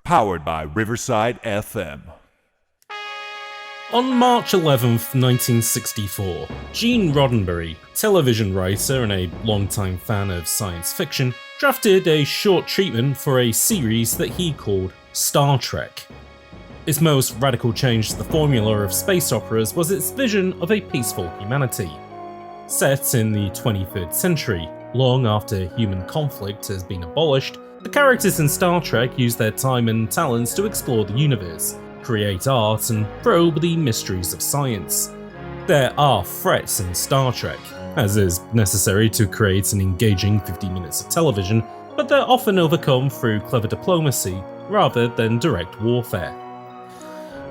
Powered by Riverside FM. On March 11th, 1964, Gene Roddenberry, television writer and a longtime fan of science fiction, drafted a short treatment for a series that he called Star Trek. Its most radical change to the formula of space operas was its vision of a peaceful humanity. Set in the 23rd century, long after human conflict has been abolished, the characters in Star Trek use their time and talents to explore the universe, create art, and probe the mysteries of science. There are threats in Star Trek, as is necessary to create an engaging 50 minutes of television, but they're often overcome through clever diplomacy rather than direct warfare.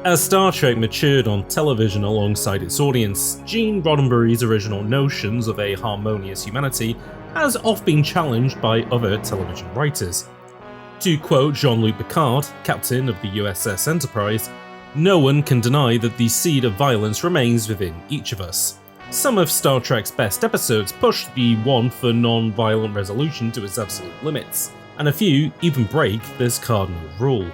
As Star Trek matured on television alongside its audience, Gene Roddenberry's original notions of a harmonious humanity has often been challenged by other television writers. To quote Jean-Luc Picard, captain of the USS Enterprise, "No one can deny that the seed of violence remains within each of us. Some of Star Trek's best episodes push the want for non-violent resolution to its absolute limits, and a few even break this cardinal rule.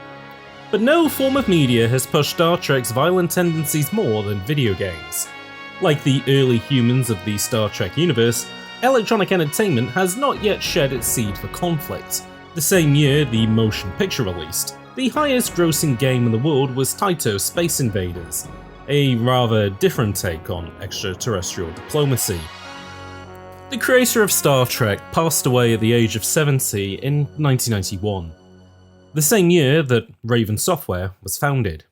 But no form of media has pushed Star Trek's violent tendencies more than video games. Like the early humans of the Star Trek universe, electronic entertainment has not yet shed its seed for conflict. The same year the motion picture released, the highest grossing game in the world was Taito Space Invaders, a rather different take on extraterrestrial diplomacy. The creator of Star Trek passed away at the age of 70 in 1991. The same year that Raven Software was founded.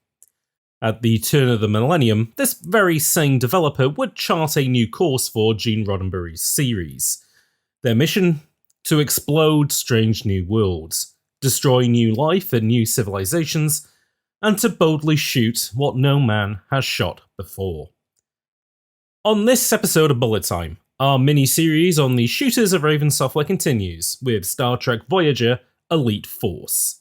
At the turn of the millennium, this very same developer would chart a new course for Gene Roddenberry's series. Their mission? To explode strange new worlds, destroy new life and new civilizations, and to boldly shoot what no man has shot before. On this episode of Bullet Time, our mini-series on the shooters of Raven Software continues with Star Trek Voyager Elite Force.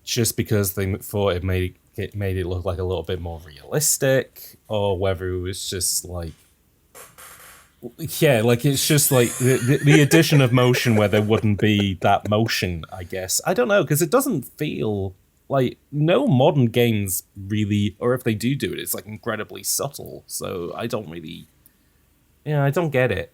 Just because they thought it made it look like a little bit more realistic, or whether it was just like, yeah, like it's just like the addition of motion where there wouldn't be that motion, I guess. I don't know, because it doesn't feel like no modern games really, or if they do it, it's like incredibly subtle. So I don't really, I don't get it.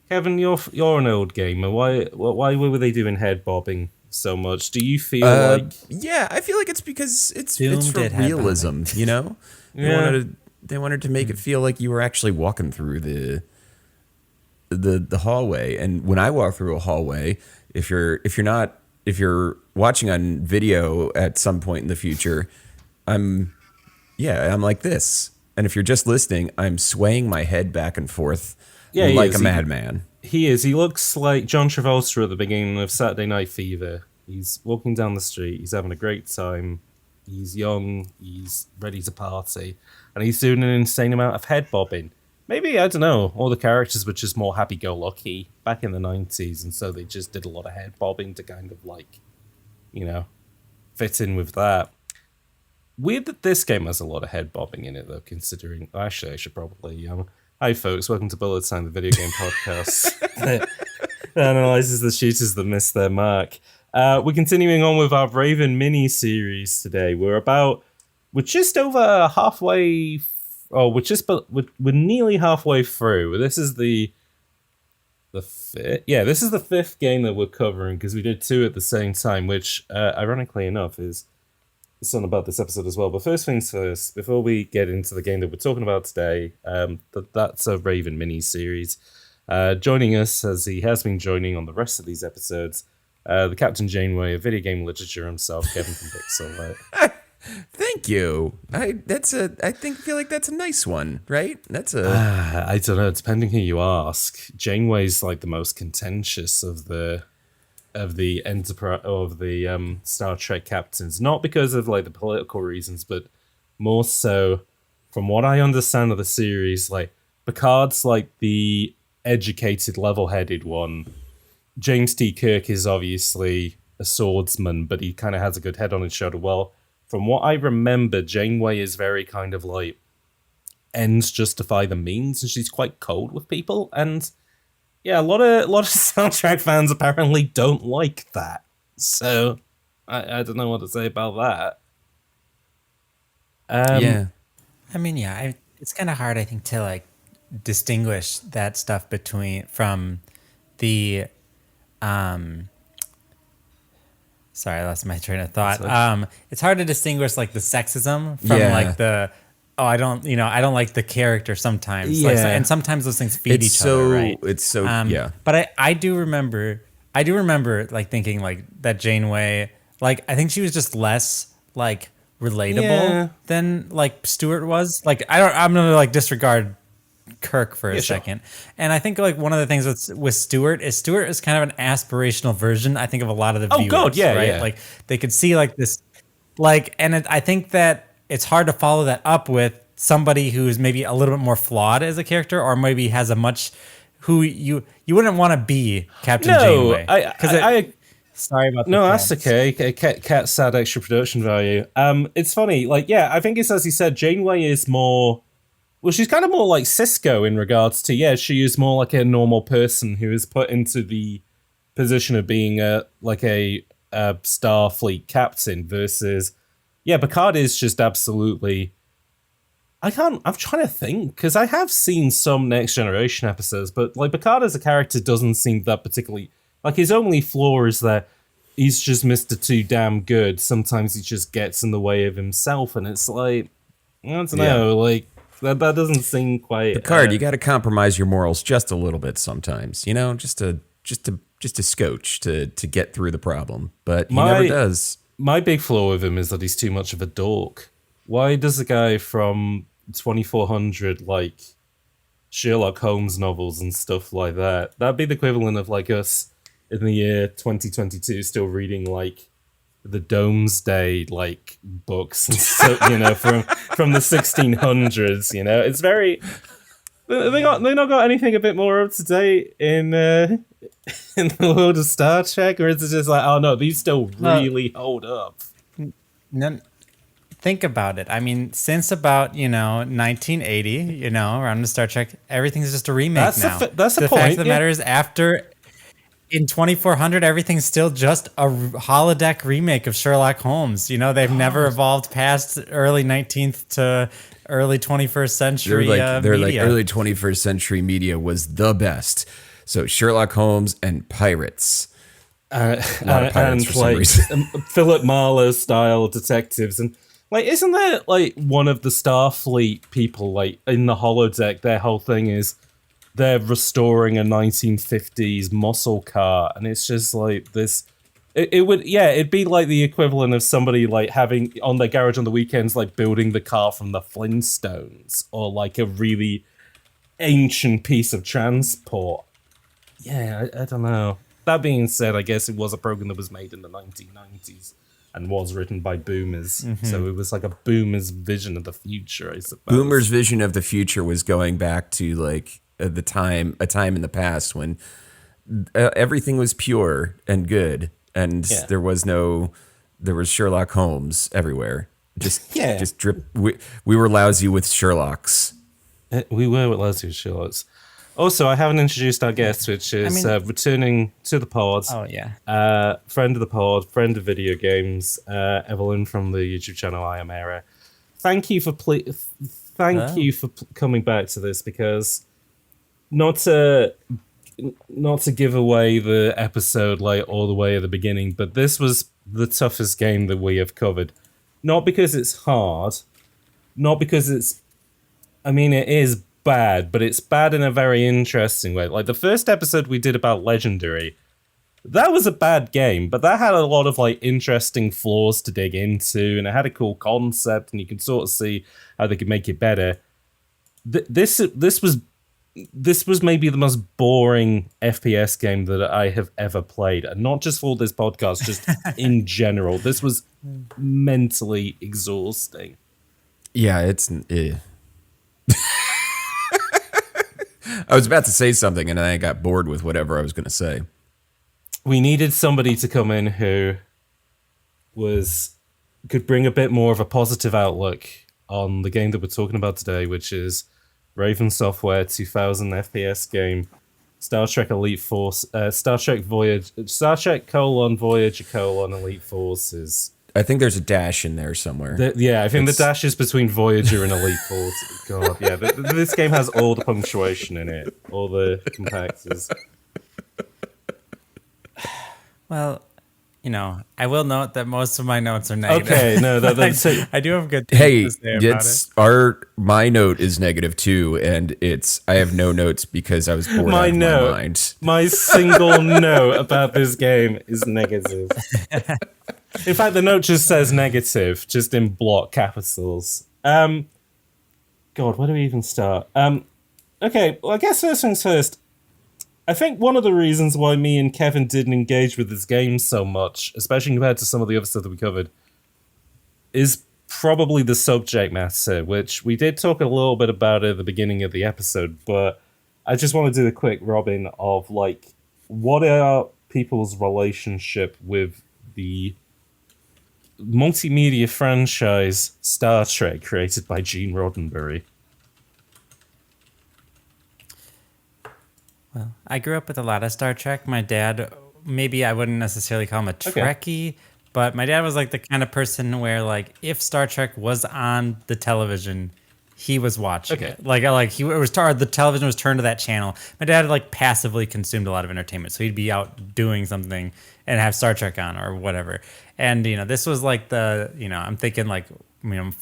Kevin, you're an old gamer. Why were they doing head bobbing so much? Do you feel like... Yeah, I feel like it's because it's Filmed for at head realism, you know? Yeah. They wanted to make it feel like you were actually walking through the hallway. And when I walk through a hallway, if you're watching on video at some point in the future, I'm like this. And if you're just listening, I'm swaying my head back and forth like a madman. He is. He looks like John Travolta at the beginning of Saturday Night Fever. He's walking down the street. He's having a great time. He's young. He's ready to party. And he's doing an insane amount of head bobbing. Maybe, I don't know, all the characters were just more happy-go-lucky back in the 90s, and so they just did a lot of head bobbing to kind of like, fit in with that. Weird that this game has a lot of head bobbing in it, though, considering... Actually, I should probably... Hi, folks. Welcome to Bullet Time, the video game podcast that analyzes the shooters that missed their mark. We're continuing on with our Raven mini-series today. We're just over halfway... we're nearly halfway through. This is the fifth... Yeah, this is the fifth game that we're covering, because we did two at the same time, which, ironically enough, is something about this episode as well. But first things first, before we get into the game that we're talking about today, that's a Raven mini-series. Joining us, as he has been joining on the rest of these episodes, the Captain Janeway of video game literature himself, Kevin from PixelLit. Thank you. I feel like that's a nice one, right? I don't know, depending who you ask. Janeway's like the most contentious of the Enterprise of the Star Trek captains, not because of like the political reasons, but more so from what I understand of the series. Like Picard's like the educated, level-headed one. James T. Kirk is obviously a swordsman, but he kind of has a good head on his shoulder. Well, from what I remember, Janeway is very kind of like ends justify the means, and she's quite cold with people. And yeah, a lot of Star Trek fans apparently don't like that. So I don't know what to say about that. Yeah. I mean, yeah, it's kind of hard, I think, to like distinguish that stuff from the sorry, I lost my train of thought. It's hard to distinguish like the sexism from like the I don't like the character sometimes. Yeah. Like, and sometimes those things feed each other, right? It's so yeah. But I do remember like thinking like that Janeway, like I think she was just less like relatable than like Stewart was. Like I'm gonna like disregard Kirk for a second. And I think like one of the things with Stewart is kind of an aspirational version, I think, of a lot of the viewers. Oh god, yeah, right? Yeah. Like they could see like this, like, and I think that it's hard to follow that up with somebody who's maybe a little bit more flawed as a character, or maybe has a much who you wouldn't want to be Captain Janeway. Sorry about that. No, that's okay. Cat's sad extra production value. It's funny. Like, yeah, I think it's as you said, Janeway is more. Well, she's kind of more like Cisco in regards to, she is more like a normal person who is put into the position of being a Starfleet captain versus, Picard is just absolutely. I'm trying to think, because I have seen some Next Generation episodes, but like Picard as a character doesn't seem that particularly. Like, his only flaw is that he's just Mr. Too Damn Good. Sometimes he just gets in the way of himself, and it's like, I don't know, like, that doesn't seem quite... Picard, you got to compromise your morals just a little bit sometimes, you know, just a scotch to get through the problem, but he never does. My big flaw with him is that he's too much of a dork. Why does a guy from 2400 like Sherlock Holmes novels and stuff like that? That'd be the equivalent of like us in the year 2022 still reading like the Domesday like books and stuff, from the 1600s. It's very they not got anything a bit more up to date in the world of Star Trek, or is it just like, oh no, these still really hold up? No, think about it. I mean, since about 1980, around the Star Trek, everything's just a remake now. That's the point. The fact of the matter is, after in 2400, everything's still just a holodeck remake of Sherlock Holmes. They've never evolved past early 19th to early 21st century they're media. Like early 21st century media was the best. So Sherlock Holmes and pirates. And Philip Marlowe style detectives. And like, isn't there like one of the Starfleet people like in the holodeck, their whole thing is they're restoring a 1950s muscle car, and it's just like this. It'd be like the equivalent of somebody like having on their garage on the weekends, like building the car from the Flintstones, or like a really ancient piece of transport. Yeah, I don't know. That being said, I guess it was a program that was made in the 1990s and was written by boomers. Mm-hmm. So it was like a boomer's vision of the future, I suppose. Boomer's vision of the future was going back to like a time in the past when everything was pure and good, and there was Sherlock Holmes everywhere. Just drip. We were lousy with Sherlocks. We were lousy with Sherlocks. Also, I haven't introduced our guest, which is returning to the pod. Oh yeah, friend of the pod, friend of video games, Evelyn from the YouTube channel iamerror. Thank you for coming back to this, because not to give away the episode like all the way at the beginning, but this was the toughest game that we have covered. Not because it's hard, not because it is bad, but it's bad in a very interesting way. Like the first episode we did about Legendary, that was a bad game, but that had a lot of like interesting flaws to dig into, and it had a cool concept, and you can sort of see how they could make it better. This was maybe the most boring FPS game that I have ever played, and not just for this podcast, just in general. This was mentally exhausting. Yeah, it's. I was about to say something, and then I got bored with whatever I was going to say. we needed somebody to come in who could bring a bit more of a positive outlook on the game that we're talking about today, which is Raven Software 2000 FPS game, Star Trek Elite Force, Star Trek Voyager, Star Trek Voyager Elite Forces. I think there's a dash in there somewhere. I think the dash is between Voyager and Elite Force. God, yeah, this game has all the punctuation in it, all the compactors. Well, I will note that most of my notes are negative. Okay, no, that's I do have good things to say about it. My note is negative too, and I have no notes because I was bored out of my mind. My single note about this game is negative. In fact, the note just says negative, just in block capitals. God, where do we even start? Okay, well, I guess first things first. I think one of the reasons why me and Kevin didn't engage with this game so much, especially compared to some of the other stuff that we covered, is probably the subject matter, which we did talk a little bit about at the beginning of the episode, but I just want to do a quick Robin of, what are people's relationship with the multimedia franchise Star Trek created by Gene Roddenberry? Well, I grew up with a lot of Star Trek. My dad, maybe I wouldn't necessarily call him a Trekkie, but my dad was the kind of person where if Star Trek was on the television, he was watching it. The television was turned to that channel. My dad passively consumed a lot of entertainment, so he'd be out doing something and have Star Trek on or whatever. And this was I'm thinking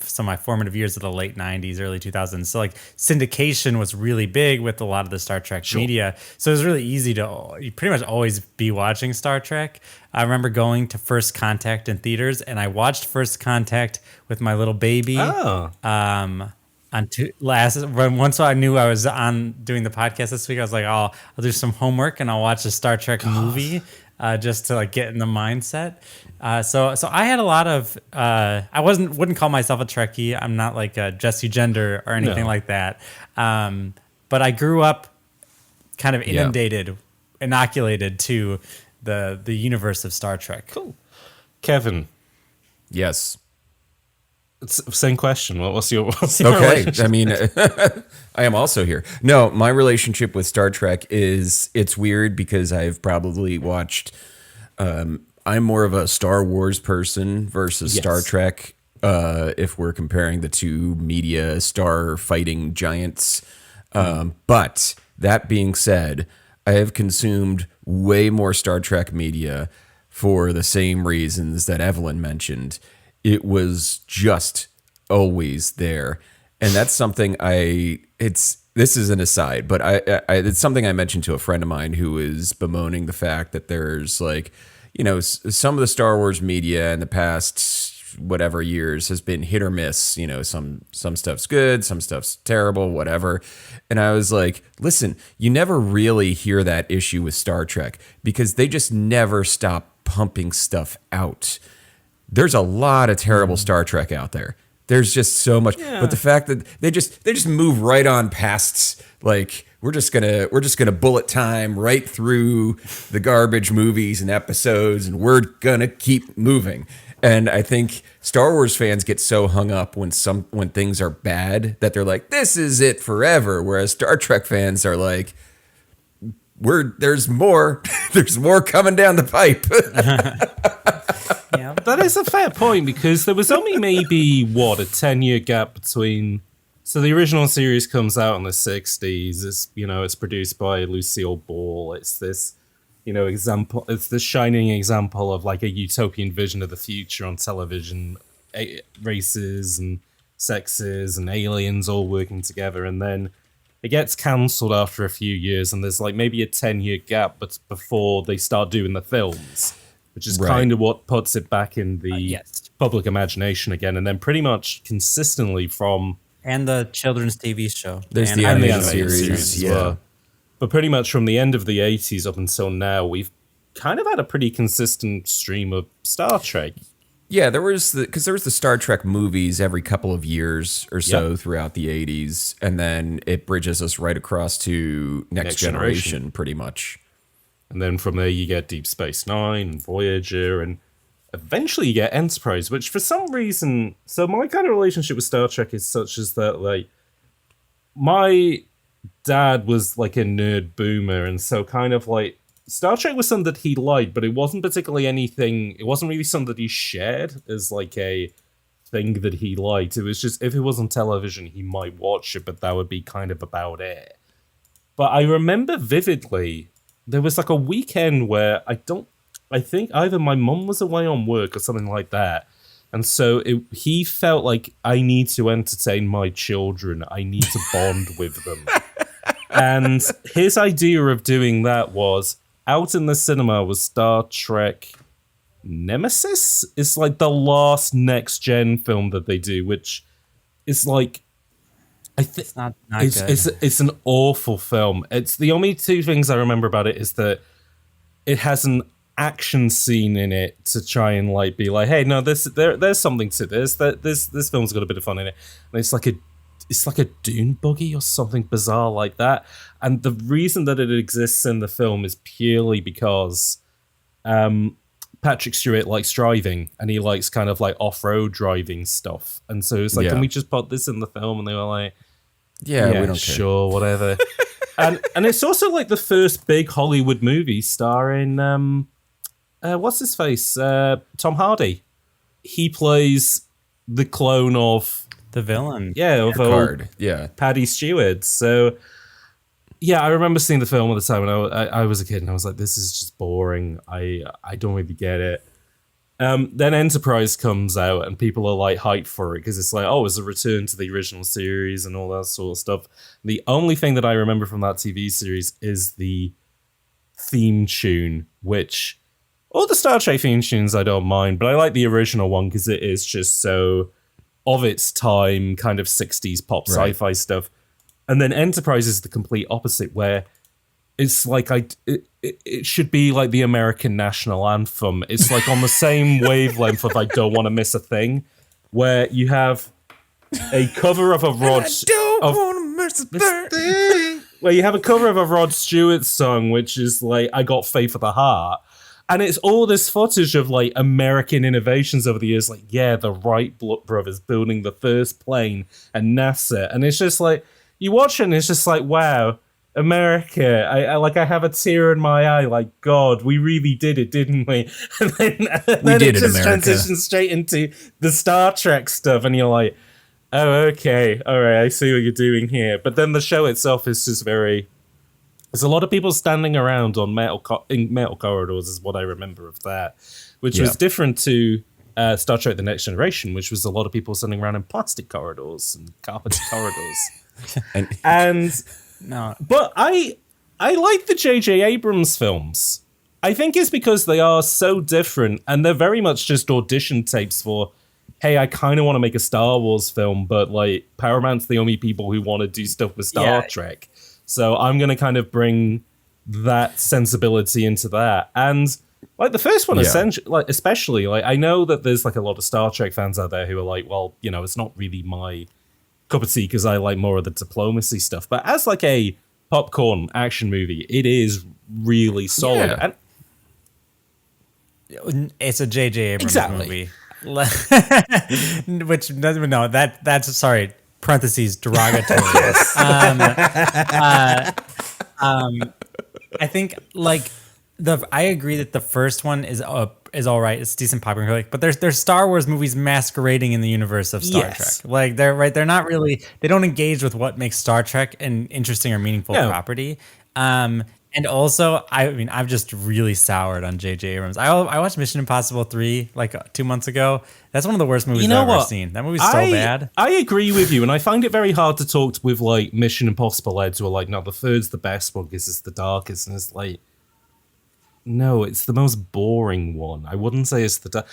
some of my formative years of the late 90s, early 2000s. So syndication was really big with a lot of the Star Trek media. So it was really easy to pretty much always be watching Star Trek. I remember going to First Contact in theaters, and I watched First Contact with my little baby. Oh. Once I knew I was on doing the podcast this week, I was like, I'll do some homework and I'll watch a Star Trek movie just to get in the mindset. So I had a lot of I wouldn't call myself a Trekkie. I'm not like a Jesse Gender or anything like that. But I grew up kind of inoculated to the universe of Star Trek. Cool. Kevin. Yes. Same question. What's your okay? I mean, I am also here. No, my relationship with Star Trek it's weird because I've probably watched. I'm more of a Star Wars person versus Star Trek. If we're comparing the two media star fighting giants, but that being said, I have consumed way more Star Trek media for the same reasons that Evelyn mentioned. It was just always there. And that's something this is an aside, but it's something I mentioned to a friend of mine who is bemoaning the fact that there's some of the Star Wars media in the past, whatever years has been hit or miss. Some stuff's good, some stuff's terrible, whatever. And I was like, listen, you never really hear that issue with Star Trek because they just never stop pumping stuff out. There's a lot of terrible Star Trek out there. There's just so much, but the fact that they just move right on past, we're just gonna bullet time right through the garbage movies and episodes, and we're gonna keep moving. And I think Star Wars fans get so hung up when things are bad that they're like, this is it forever. Whereas Star Trek fans are like, there's more coming down the pipe. Yeah, that is a fair point because there was only maybe a 10-year gap between. So the original series comes out in the 60s. It's produced by Lucille Ball. It's this, example. It's the shining example of a utopian vision of the future on television, races and sexes and aliens all working together, and then it gets cancelled after a few years, and there's maybe a 10-year gap, but before they start doing the films, which is kind of what puts it back in the public imagination again, and then pretty much consistently from and the children's TV show. There's the animated series, well. But pretty much from the end of the 80s up until now, we've kind of had a pretty consistent stream of Star Trek. Yeah, there was the Star Trek movies every couple of years or so throughout the 80s, and then it bridges us right across to Next Generation pretty much. And then from there you get Deep Space Nine and Voyager, and eventually you get Enterprise, which for some reason, so my kind of relationship with Star Trek is such as that, like, my dad was like a nerd boomer, and so kind of like Star Trek was something that he liked, but it wasn't particularly anything, it wasn't really something that he shared as like a thing that he liked. It was just, if it was on television, he might watch it, but that would be kind of about it. But I remember vividly, there was like a weekend where I think either my mum was away on work or something like that. And so he felt like, I need to entertain my children. I need to bond with them. And his idea of doing that was, out in the cinema was Star Trek Nemesis. It's like the last next gen film that they do, which is like, It's not good. It's an awful film. It's the only two things I remember about it is that it has an action scene in it to try and like be like, hey, no, there's something to this. That this film's got a bit of fun in it, and it's like a dune buggy or something bizarre like that. And the reason that it exists in the film is purely because Patrick Stewart likes driving, and he likes kind of like off-road driving stuff. And so it's like, can we just put this in the film? And they were like, yeah, we don't care. Sure, whatever. and it's also like the first big Hollywood movie starring what's his face? Tom Hardy. He plays the clone of The villain. of Card. Yeah. Paddy Stewart. So yeah, I remember seeing the film at the time when I was a kid, and I was like, this is just boring. I don't really get it. Then Enterprise comes out, and people are like hyped for it because it's like, oh, it's a return to the original series and all that sort of stuff. The only thing that I remember from that TV series is the theme tune, which all the Star Trek theme tunes I don't mind, but I like the original one because it is just so of its time, kind of 60s pop sci-fi stuff. And then Enterprise is the complete opposite, where it's like it should be like the American national anthem. It's like on the same wavelength of I Don't Want to Miss a Thing, where you have a cover of a Rod... where you have a cover of a Rod Stewart song, which is like I Got Faith of the Heart. And it's all this footage of like American innovations over the years, like, yeah, the Wright brothers building the first plane and NASA. And it's just like, you watch it and it's just like, wow, America. I have a tear in my eye, like, God, we really did it, didn't we? And then it just transitions straight into the Star Trek stuff, and you're like, oh, okay, all right, I see what you're doing here. But then the show itself is just very... There's a lot of people standing around on in metal corridors is what I remember of that, which was different to Star Trek The Next Generation, which was a lot of people standing around in plastic corridors and carpeted corridors. But I like the J.J. Abrams films. I think it's because they are so different, and they're very much just audition tapes for, hey, I kind of want to make a Star Wars film, but like Paramount's the only people who want to do stuff with Star Trek. So I'm going to kind of bring that sensibility into that. And like the first one, especially, like I know that there's like a lot of Star Trek fans out there who are like, well, you know, it's not really my cup of tea because I like more of the diplomacy stuff. But as like a popcorn action movie, it is really solid. Yeah. And it's a J.J. Abrams movie. Which, no, that's, sorry, parentheses, derogatory. I think like I agree that the first one is all right. It's decent popcorn, but there's Star Wars movies masquerading in the universe of Star Trek. Like they're not really, they don't engage with what makes Star Trek an interesting or meaningful property. And also, I mean, I've just really soured on J.J. Abrams. I watched Mission Impossible 3 like 2 months ago. That's one of the worst movies I've ever seen. That movie's so bad. I agree with you, and I find it very hard to talk with like Mission Impossible heads who are like, no, the third's the best one because it's the darkest, and it's like, no, it's the most boring one. I wouldn't say it's the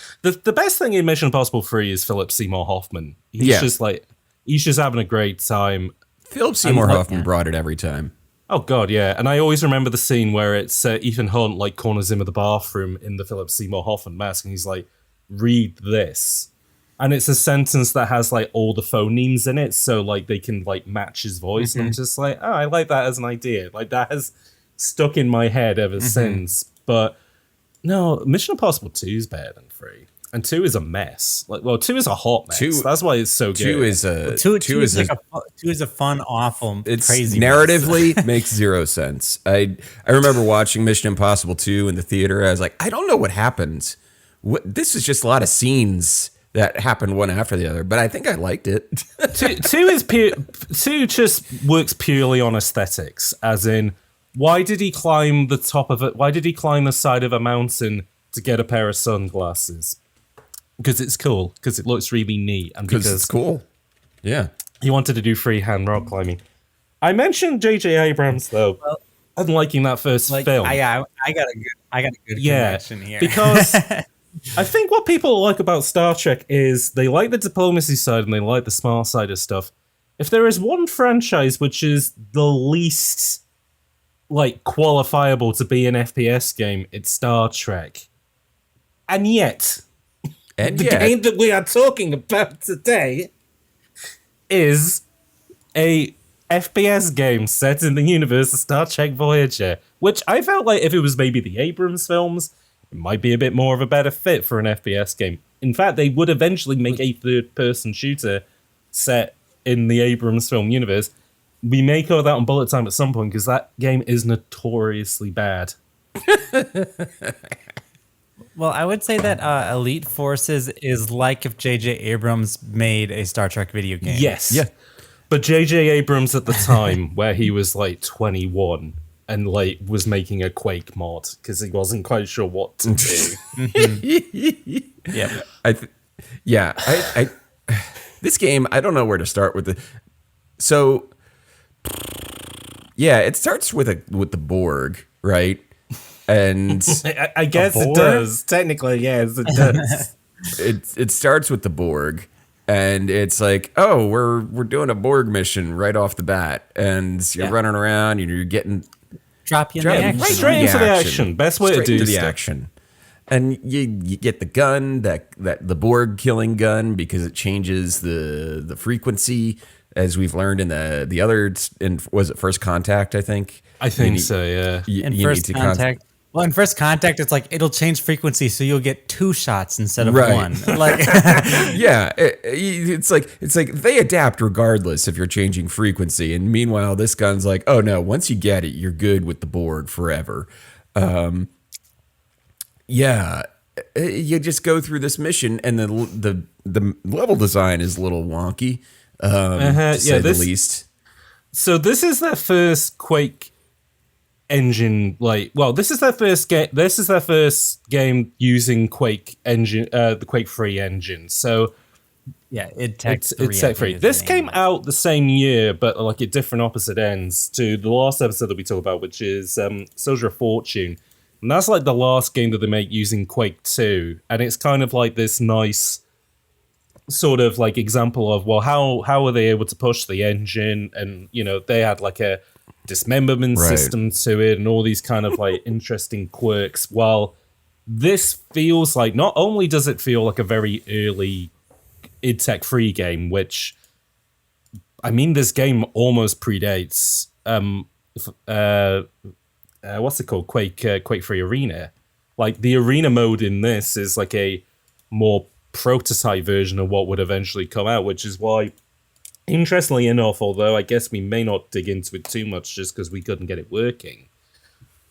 best thing in Mission Impossible 3 is Philip Seymour Hoffman. He's just having a great time. Philip Seymour Hoffman brought it every time. Oh, God, yeah. And I always remember the scene where it's Ethan Hunt, like, corners him in the bathroom in the Philip Seymour Hoffman mask, and he's like, read this. And it's a sentence that has, like, all the phonemes in it, so, like, they can, like, match his voice. Mm-hmm. And I'm just like, oh, I like that as an idea. Like, that has stuck in my head ever since. But no, Mission Impossible 2 is better than 3. And 2 is a mess. 2 is a hot mess. That's why it's so good. 2 is a two is a fun, awful, it's crazy narratively mess. makes zero sense. I remember watching Mission Impossible 2 in the theater. I was like, I don't know what happened. This is just a lot of scenes that happened one after the other, but I think I liked it. 2 just works purely on aesthetics, as in, why did he climb the top of it? Why did he climb the side of a mountain to get a pair of sunglasses? Because it's cool. Because it looks really neat. And because it's cool. Yeah. He wanted to do freehand rock climbing. I mentioned J.J. Abrams, though, and liking that first film. I got a good connection here. Because I think what people like about Star Trek is they like the diplomacy side and they like the smart side of stuff. If there is one franchise which is the least qualifiable to be an FPS game, it's Star Trek. And yet, the game that we are talking about today is a FPS game set in the universe of Star Trek Voyager, which I felt like if it was maybe the Abrams films, it might be a bit more of a better fit for an FPS game. In fact, they would eventually make a third-person shooter set in the Abrams film universe. We may cover that on Bullet Time at some point, because that game is notoriously bad. Well, I would say that Elite Forces is like if J.J. Abrams made a Star Trek video game. Yes. Yeah. But J.J. Abrams at the time, where he was 21 and was making a Quake mod because he wasn't quite sure what to do. Yeah. I this game, I don't know where to start with it. So, yeah, it starts with the Borg, right? And I guess it does. Technically, yes, it does. it starts with the Borg, and it's like, oh, we're doing a Borg mission right off the bat, and you're running around, and you're getting drop you in the action. Straight into the action. Best way to do the action. And you get the gun, that the Borg killing gun, because it changes the frequency, as we've learned in the other, was it First Contact, I think? I think so, yeah. In First Contact. Well, in First Contact, it's like it'll change frequency, so you'll get 2 shots instead of 1. Yeah, it's like they adapt regardless if you're changing frequency. And meanwhile, this gun's like, oh no, once you get it, you're good with the Borg forever. Yeah, you just go through this mission, and the level design is a little wonky, to say the least. So this is their first Quake engine, this is their first game. This is their first game using Quake engine, the Quake 3 engine. So yeah, it's Tech 3. This came out the same year, but at different opposite ends to the last episode that we talked about, which is Soldier of Fortune. And that's the last game that they make using Quake 2. And it's kind of this nice sort of example of, well, how are they able to push the engine? And, they had a dismemberment system to it and all these kind of interesting quirks. While this feels not only does it feel like a very early id Tech 3 game, which, I mean, this game almost predates what's it called? Quake 3 Arena. The arena mode in this is a more prototype version of what would eventually come out, which is why, interestingly enough, although I guess we may not dig into it too much just because we couldn't get it working,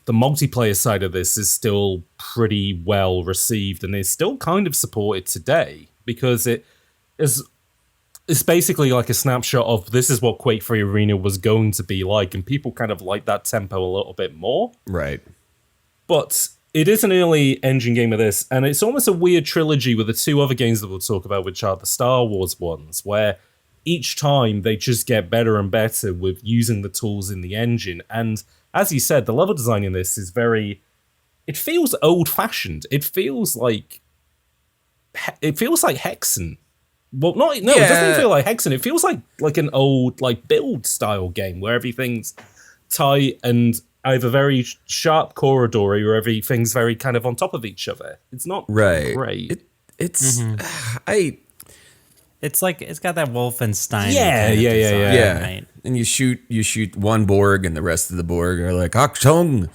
the multiplayer side of this is still pretty well received and is still kind of supported today, because it's basically a snapshot of this is what Quake 3 Arena was going to be like, and people kind of like that tempo a little bit more. Right. But it is an early engine game of this, and it's almost a weird trilogy with the 2 other games that we'll talk about, which are the Star Wars ones, where each time they just get better and better with using the tools in the engine. And as you said, the level design in this is it feels old-fashioned. It feels like Hexen. Well, it doesn't feel like Hexen. It feels like an old build style game where everything's tight and either very sharp corridor or everything's very kind of on top of each other. It's not great. It's It's it's got that Wolfenstein. Yeah. Right? and you shoot one Borg, and the rest of the Borg are like Achtung.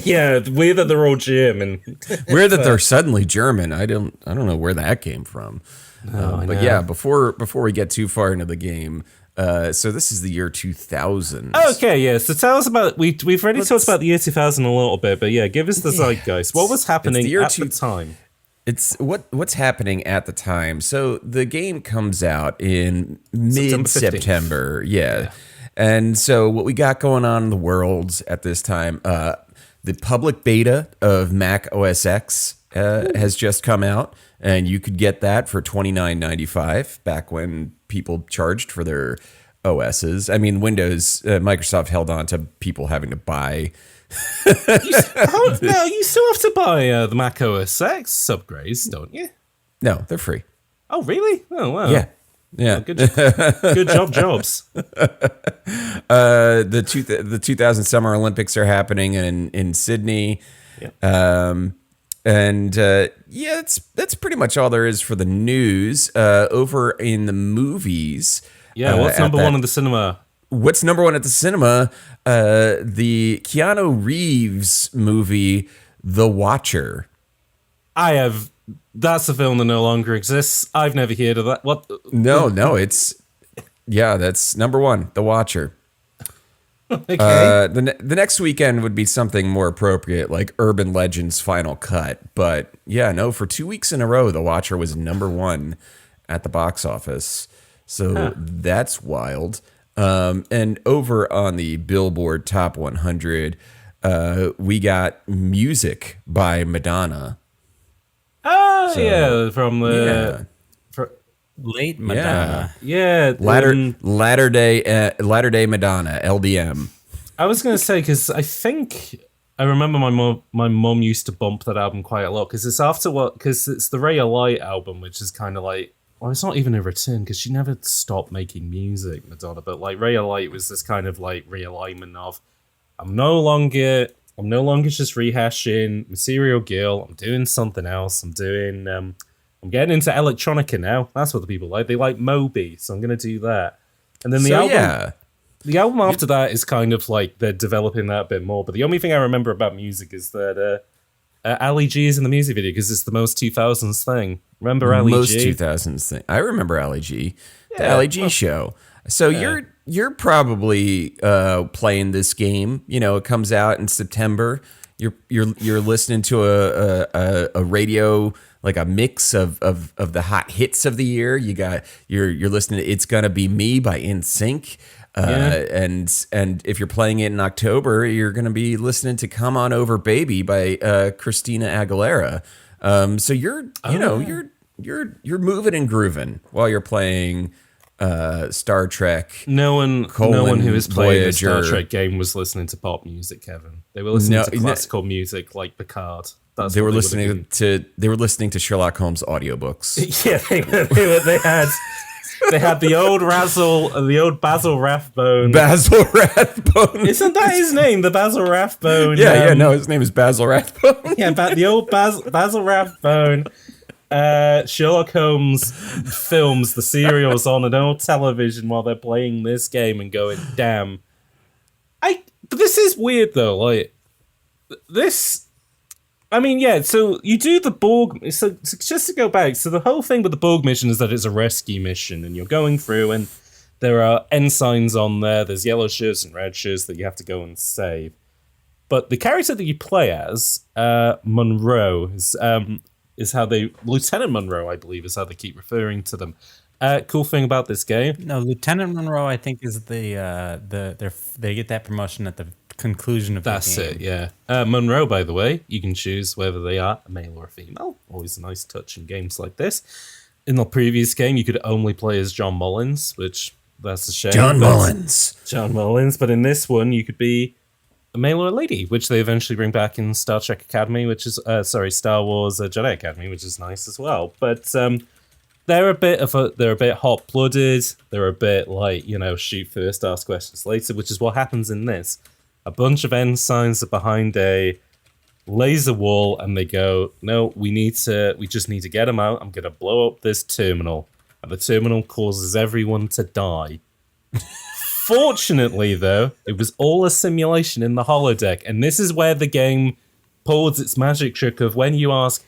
Yeah, weird that they're all German. Weird that they're suddenly German. I don't know where that came from. But yeah, before we get too far into the game, so this is the year 2000. Okay, yeah. So tell us about we've already talked about the year 2000 a little bit, but yeah, give us the zeitgeist. What was happening at the time? It's what's happening at the time. So the game comes out in mid-September. Yeah. And so what we got going on in the world at this time, the public beta of Mac OS X has just come out, and you could get that for $29.95 back when people charged for their OSs. I mean, Microsoft held on to people having to buy. You still have to buy the Mac OS X upgrades, don't you? No, they're free. Oh, really? Oh, wow. Yeah. Oh, good job, Jobs. The 2000 Summer Olympics are happening in Sydney. Yeah. That's pretty much all there is for the news. Over in the movies. Yeah, what's number one in the cinema? What's number one at the cinema? The Keanu Reeves movie, The Watcher. That's a film that no longer exists. I've never heard of that. What? No, that's number one, The Watcher. Okay. The next weekend would be something more appropriate, like Urban Legends Final Cut. But yeah, no, for 2 weeks in a row, The Watcher was number one at the box office. So that's wild. And over on the Billboard Top 100, we got Music by Madonna. Oh, so, yeah, from the late Madonna. Yeah, latter day Madonna, LDM. I was gonna say because I remember my mom used to bump that album quite a lot because it's the Ray of Light album, which is kind of like, well, it's not even a return because she never stopped making music, Madonna. But like Ray of Light was this kind of like realignment of I'm no longer just rehashing Material Girl. I'm doing something else. I'm getting into electronica now. That's what the people like. They like Moby, so I'm going to do that. And then the album after that is kind of like they're developing that a bit more. But the only thing I remember about music is that Ali G is in the music video because it's the most 2000s thing. Remember Ali G? Most 2000s thing. I remember Ali G. The Ali G show. So you're probably playing this game. You know, it comes out in September. You're listening to a radio, like a mix of the hot hits of the year. You're listening to "It's Gonna Be Me" by NSYNC. And if you're playing it in October, you're gonna be listening to "Come On Over Baby" by Christina Aguilera. So you're moving and grooving while you're playing Star Trek. No one who was playing a Star Trek game was listening to pop music, Kevin. They were listening to classical music like Picard. They were listening to Sherlock Holmes audiobooks. Yeah, they had the old Basil Rathbone. Basil Rathbone. Isn't that his name? The Basil Rathbone. No, his name is Basil Rathbone. Yeah, the old Basil Rathbone. Sherlock Holmes films the serials on an old television while they're playing this game and going, damn. But this is weird though, like this. I mean, yeah. So you do the Borg. So just to go back, so the whole thing with the Borg mission is that it's a rescue mission, and you're going through, and there are ensigns on there. There's yellow shirts and red shirts that you have to go and save. But the character that you play as, Monroe, is how Lieutenant Monroe, I believe, is how they keep referring to them. Cool thing about this game. No, Lieutenant Monroe, I think, is they get that promotion at the conclusion of the game. That's it, yeah. Monroe, by the way, you can choose whether they are a male or a female. Always a nice touch in games like this. In the previous game, you could only play as John Mullins, which that's a shame. John Mullins. But in this one, you could be a male or a lady, which they eventually bring back in Star Trek Academy, which is Star Wars Jedi Academy, which is nice as well. But they're a bit hot blooded. They're a bit like, shoot first, ask questions later, which is what happens in this. A bunch of ensigns are behind a laser wall, and they go, "No, we just need to get them out. I'm gonna blow up this terminal," and the terminal causes everyone to die. Fortunately, though, it was all a simulation in the holodeck, and this is where the game pulls its magic trick of when you ask,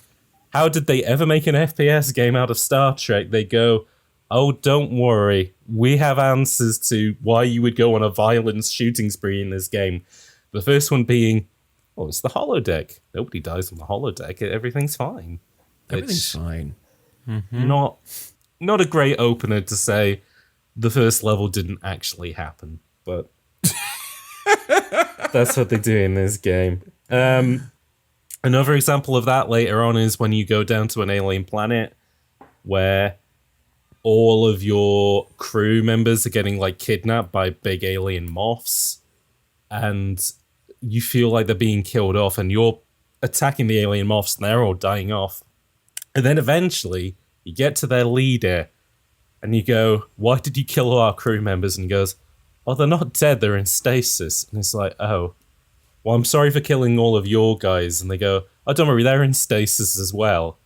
how did they ever make an FPS game out of Star Trek? They go, oh, don't worry. We have answers to why you would go on a violent shooting spree in this game. The first one being, oh, it's the holodeck. Nobody dies on the holodeck. Everything's fine. Everything's fine. Not a great opener to say the first level didn't actually happen, but that's what they do in this game. Another example of that later on is when you go down to an alien planet where all of your crew members are getting like kidnapped by big alien moths, and you feel like they're being killed off, and you're attacking the alien moths and they're all dying off. And then eventually you get to their leader and you go, why did you kill all our crew members? And he goes, oh, they're not dead, they're in stasis. And it's like, oh, well, I'm sorry for killing all of your guys. And they go, oh, don't worry, they're in stasis as well.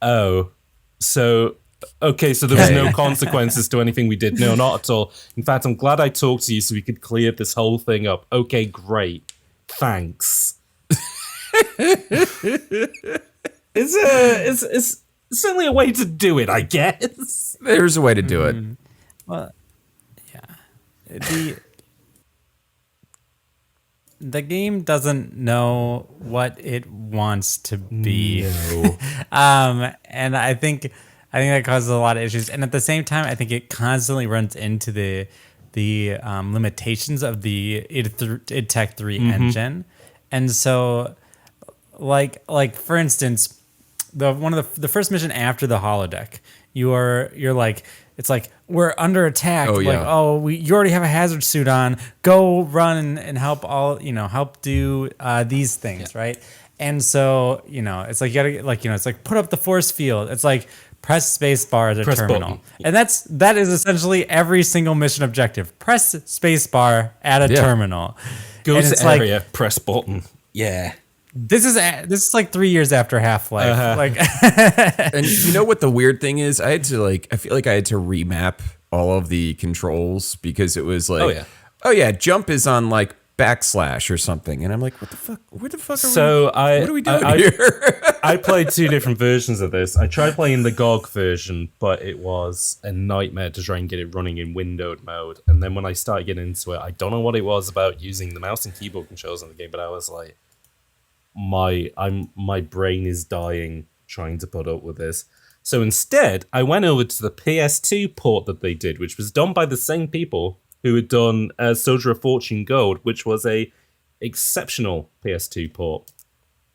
Oh, so, okay, so there was no consequences to anything we did. No, not at all. In fact, I'm glad I talked to you so we could clear this whole thing up. Okay, great. Thanks. It's certainly a way to do it, I guess. There's a way to do it. Well, yeah. The game doesn't know what it wants to be. No. And I think that causes a lot of issues. And at the same time, I think it constantly runs into the limitations of the id Tech 3 engine. And so, like for instance, the first mission after the holodeck, you're like, it's like, we're under attack. Oh, yeah. Like, you already have a hazard suit on. Go run and help help do these things, right? And so, it's like, you gotta, it's like, put up the force field. It's like, press space bar at a terminal. Button. And that is essentially every single mission objective. Press space bar at a terminal. Go and to area, press button. Yeah. This is like 3 years after Half-Life. Like, And you know what the weird thing is? I feel like I had to remap all of the controls because it was like, oh yeah, jump is on like backslash or something. And I'm like, what the fuck? Where the fuck are what are we doing here? I played two different versions of this. I tried playing the GOG version, but it was a nightmare to try and get it running in windowed mode. And then when I started getting into it, I don't know what it was about using the mouse and keyboard controls in the game, but I was like, my brain is dying trying to put up with this. So instead, I went over to the PS2 port that they did, which was done by the same people who had done Soldier of Fortune Gold, which was a exceptional PS2 port.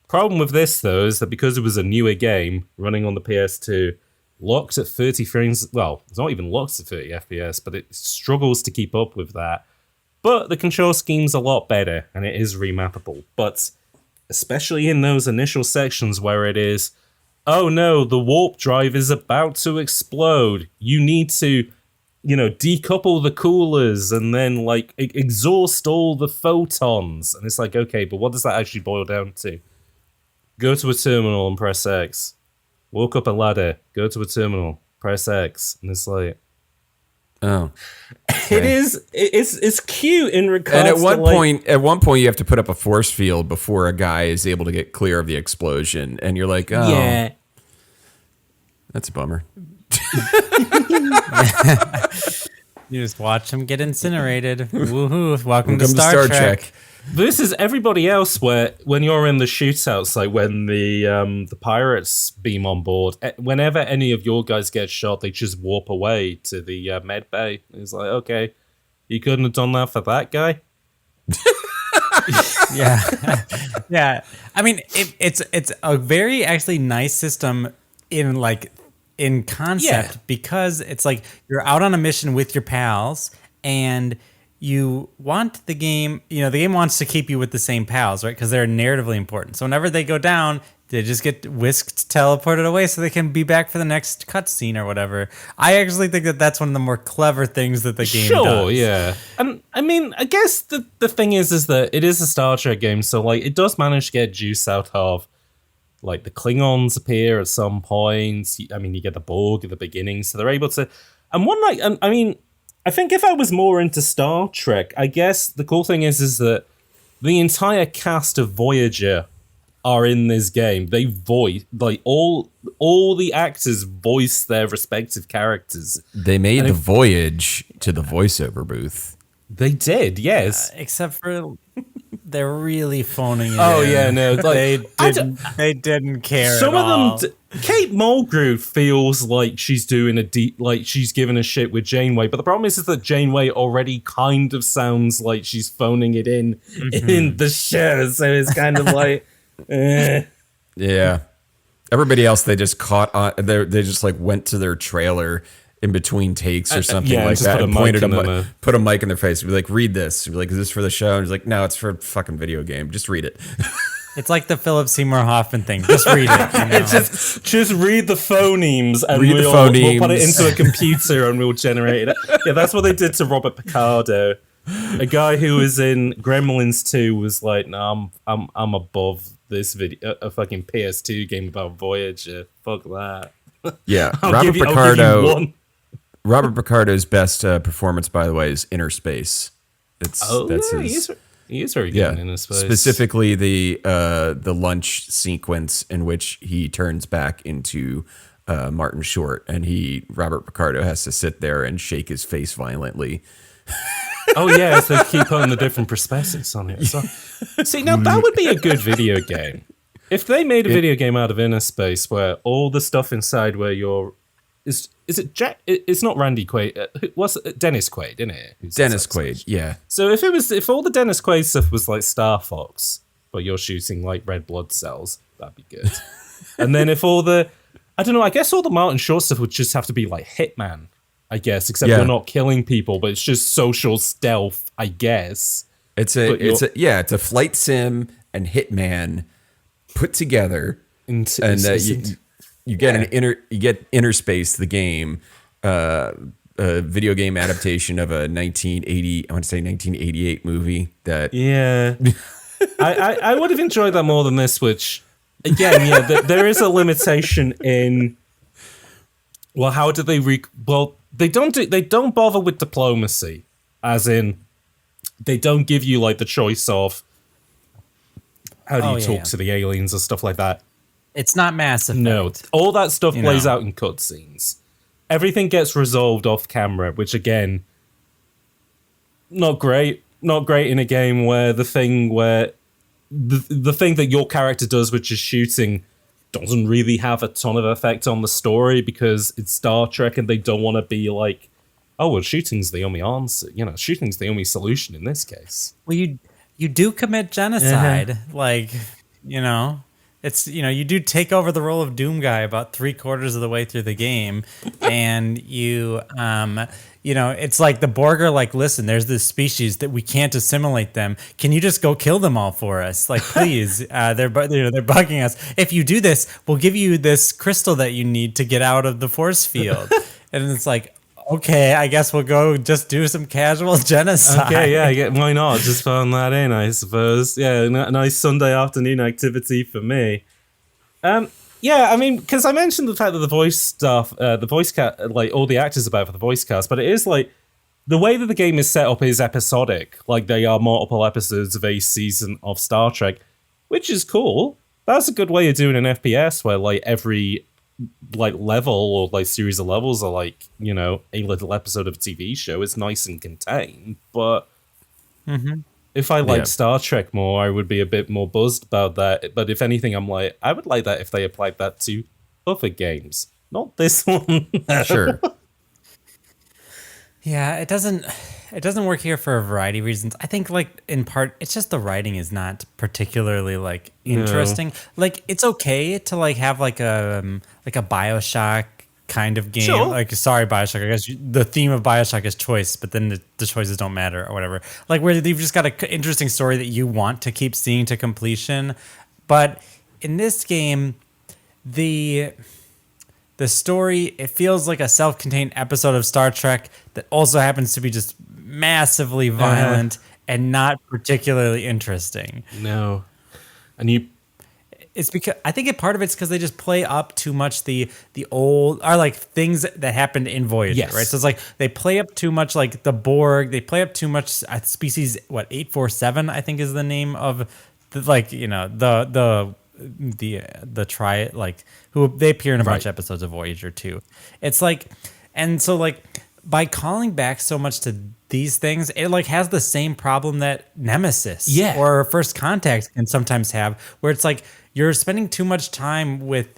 Problem with this, though, is that because it was a newer game running on the PS2, locked at 30 frames, well, it's not even locked at 30 FPS, but it struggles to keep up with that. But the control scheme's a lot better, and it is remappable. But especially in those initial sections where it is, oh no, the warp drive is about to explode. You need to, decouple the coolers and then like exhaust all the photons. And it's like, okay, but what does that actually boil down to? Go to a terminal and press X. Walk up a ladder, go to a terminal, press X. And it's like, oh. Okay. It's cute in regards and at one point you have to put up a force field before a guy is able to get clear of the explosion, and you're like, oh, yeah, that's a bummer. you just watch him get incinerated. Woohoo! Welcome to Star Trek. Versus everybody else, where when you're in the shootouts, like when the pirates beam on board, whenever any of your guys get shot, they just warp away to the med bay. It's like, okay, you couldn't have done that for that guy. Yeah, yeah. I mean, it's a very actually nice system in concept, because it's like you're out on a mission with your pals and you want the game, the game wants to keep you with the same pals, right? Because they're narratively important. So whenever they go down, they just get whisked, teleported away so they can be back for the next cutscene or whatever. I actually think that that's one of the more clever things that the game does. Sure, yeah. And I mean, I guess the thing is that it is a Star Trek game, so like it does manage to get juice out of, like, the Klingons appear at some point. I mean, you get the Borg at the beginning, so they're able to. And one, like, I mean, I think if I was more into Star Trek, I guess the cool thing is that the entire cast of Voyager are in this game. They voice like all the actors voice their respective characters. They made the voyage to the voiceover booth. They did, yes. Except for they're really phoning it Oh in. yeah, no, like, They didn't care. some at all. of them. Kate Mulgrew feels like she's doing like she's giving a shit with Janeway, but the problem is that Janeway already kind of sounds like she's phoning it in the show, so it's kind of like, Yeah. Everybody else, they just caught on. They just like went to their trailer in between takes or something yeah, like just that, put a and mic pointed in them, put a mic in their face, and be like, "Read this." And be like, "Is this for the show?" And he's like, "No, it's for a fucking video game. Just read it." It's like the Philip Seymour Hoffman thing. Just read it. You know? just read the phonemes and Read the we'll put it phonemes. into a computer and we'll generate it. Yeah, that's what they did to Robert Picardo. A guy who was in Gremlins 2 was like, "No, I'm above this video, a fucking PS2 game about Voyager. Fuck that." Yeah, I'll give you one. Robert Picardo's best performance, by the way, is Inner Space. That's his. He is very good in Inner Space. Specifically the lunch sequence in which he turns back into Martin Short, and Robert Picardo has to sit there and shake his face violently. Oh yeah, as they keep on the different perspectives on it. So, see, now that would be a good video game. If they made a video game out of Inner Space where all the stuff inside where you're is it Jack? It's not Randy Quaid. What's Dennis Quaid, isn't it? Dennis Quaid, yeah. So if all the Dennis Quaid stuff was like Star Fox, but you're shooting like red blood cells, that'd be good. And then if all the, I don't know, I guess all the Martin Short stuff would just have to be like Hitman, I guess, except you're not killing people, but it's just social stealth, I guess. It's a flight sim and Hitman put together, you get Inner Space, the game, a video game adaptation of a 1988 movie that. Yeah, I would have enjoyed that more than this. Which, again, yeah, there is a limitation in. Well, how do they they don't bother with diplomacy, as in, they don't give you like the choice of how do you talk to the aliens or stuff like that. It's not Mass Effect. No, all that stuff plays out in cutscenes. Everything gets resolved off camera, which again, not great. Not great in a game where the thing that your character does, which is shooting, doesn't really have a ton of effect on the story because it's Star Trek and they don't want to be like, oh, well, shooting's the only answer. You know, shooting's the only solution in this case. Well, you do commit genocide, like, you know. It's, you know, you do take over the role of Doom Guy about 3/4 of the way through the game, and you know, it's like the Borg are like, listen, there's this species that we can't assimilate them. Can you just go kill them all for us? Like, please, they're bugging us. If you do this, we'll give you this crystal that you need to get out of the force field. And it's like, okay, I guess we'll go just do some casual genocide. Okay, yeah, why not? Just phone that in, I suppose. Yeah, a nice Sunday afternoon activity for me. Yeah, I mean, because I mentioned the fact that the voice stuff, the voice cast, like all the actors about for the voice cast, but it is like the way that the game is set up is episodic. Like they are multiple episodes of a season of Star Trek, which is cool. That's a good way of doing an FPS where like every like level or like series of levels are like, you know, a little episode of a TV show. It's nice and contained, but if I liked Star Trek more, I would be a bit more buzzed about that. But if anything, I'm like, I would like that if they applied that to other games, not this one. Sure. Yeah, it doesn't work here for a variety of reasons. I think like in part it's just the writing is not particularly like interesting. No. Like it's okay to like have like a BioShock kind of game. Sure. Like sorry BioShock, I guess the theme of BioShock is choice, but then the choices don't matter or whatever. Like where you've just got an interesting story that you want to keep seeing to completion. But in this game, the story, it feels like a self-contained episode of Star Trek that also happens to be just massively violent and not particularly interesting. No. And it's because I think part of it's because they just play up too much the old or like things that happened in Voyager, Yes. right? So it's like they play up too much like the Borg. They play up too much species. 847 I think is the name of the, like the try like who they appear in a bunch of episodes of Voyager too. It's like, and so like by calling back so much to these things, it like has the same problem that Nemesis or First Contact can sometimes have, where it's like you're spending too much time with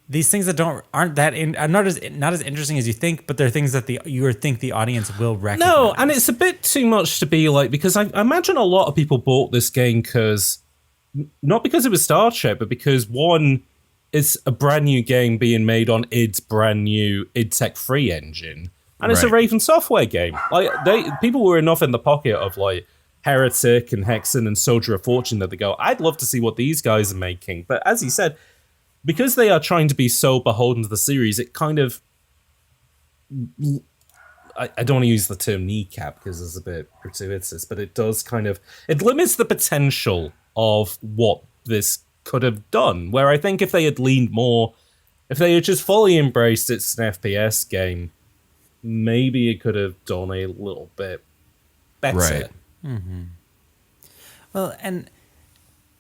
these things that aren't not as interesting as you think, but they're things that you think the audience will recognize. No, and it's a bit too much to be like, because I imagine a lot of people bought this game not because it was Star Trek, but because one, it's a brand new game being made on id's brand new id Tech 3 engine. And it's a Raven Software game. Like people were enough in the pocket of like Heretic and Hexen and Soldier of Fortune that they go, I'd love to see what these guys are making. But as he said, because they are trying to be so beholden to the series, it kind of, I don't want to use the term kneecap because it's a bit gratuitous, but it does kind of, it limits the potential of what this could have done. Where I think if they had leaned more, if they had just fully embraced it's an FPS game, maybe it could have done a little bit better. Right. Mm-hmm. Well, and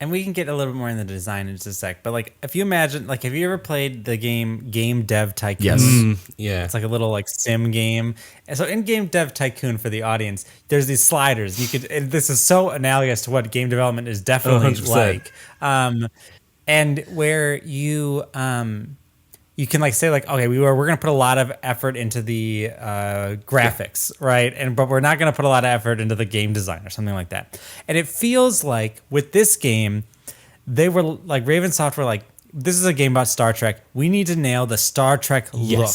we can get a little bit more in the design in just a sec, but like if you imagine, like have you ever played the Game Dev Tycoon? Yes. Yeah. It's like a little like sim game. And so in Game Dev Tycoon, for the audience, there's these sliders. And this is so analogous to what game development is definitely 100%. like. And where you can like say like, okay, we're gonna put a lot of effort into the graphics, right? But we're not gonna put a lot of effort into the game design or something like that. And it feels like with this game, they were like Ravensoft were like, this is a game about Star Trek. We need to nail the Star Trek look.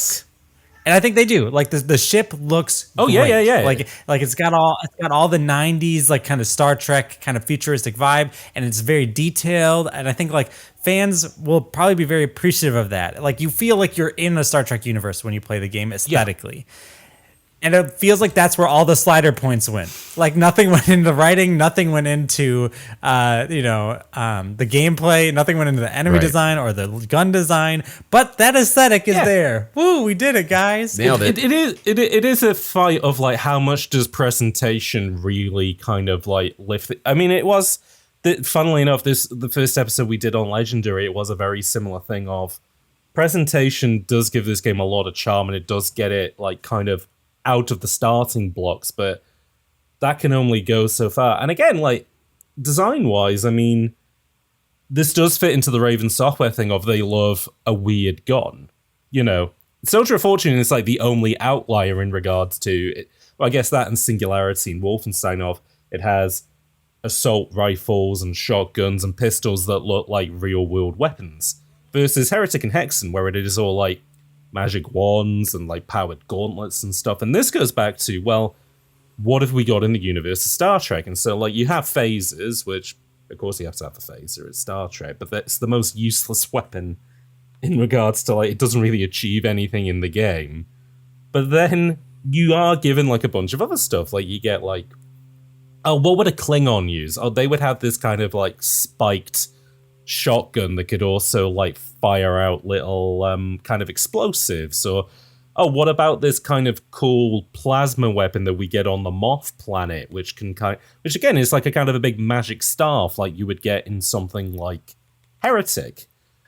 And I think they do. Like the ship looks great. Yeah. Like it's got all the 90s like kind of Star Trek kind of futuristic vibe, and it's very detailed, and I think like fans will probably be very appreciative of that. Like you feel like you're in a Star Trek universe when you play the game aesthetically. And it feels like that's where all the slider points went. Like nothing went into writing, nothing went into the gameplay, nothing went into the enemy design or the gun design. But that aesthetic is there. Woo, we did it, guys! Nailed it. It is a fight of like how much does presentation really kind of like lift it. I mean, it was. Funnily enough, the first episode we did on Legendary, it was a very similar thing of presentation does give this game a lot of charm, and it does get it like kind of out of the starting blocks, but that can only go so far. And again, like design-wise, I mean, this does fit into the Raven Software thing of they love a weird gun. You know, Soldier of Fortune is like the only outlier in regards to it. Well, I guess that and Singularity and Wolfenstein of it has assault rifles and shotguns and pistols that look like real-world weapons, versus Heretic and Hexen, where it is all like magic wands and like powered gauntlets and stuff. And this goes back to, well, what have we got in the universe of Star Trek? And so like you have phasers, which of course you have to have a phaser, it's Star Trek, but that's the most useless weapon in regards to like it doesn't really achieve anything in the game. But then you are given like a bunch of other stuff. Like you get like, oh, what would a Klingon use? Oh, they would have this kind of like spiked shotgun that could also like fire out little kind of explosives. Or oh, what about this kind of cool plasma weapon that we get on the Moth planet, which again is like a kind of a big magic staff like you would get in something like Heretic.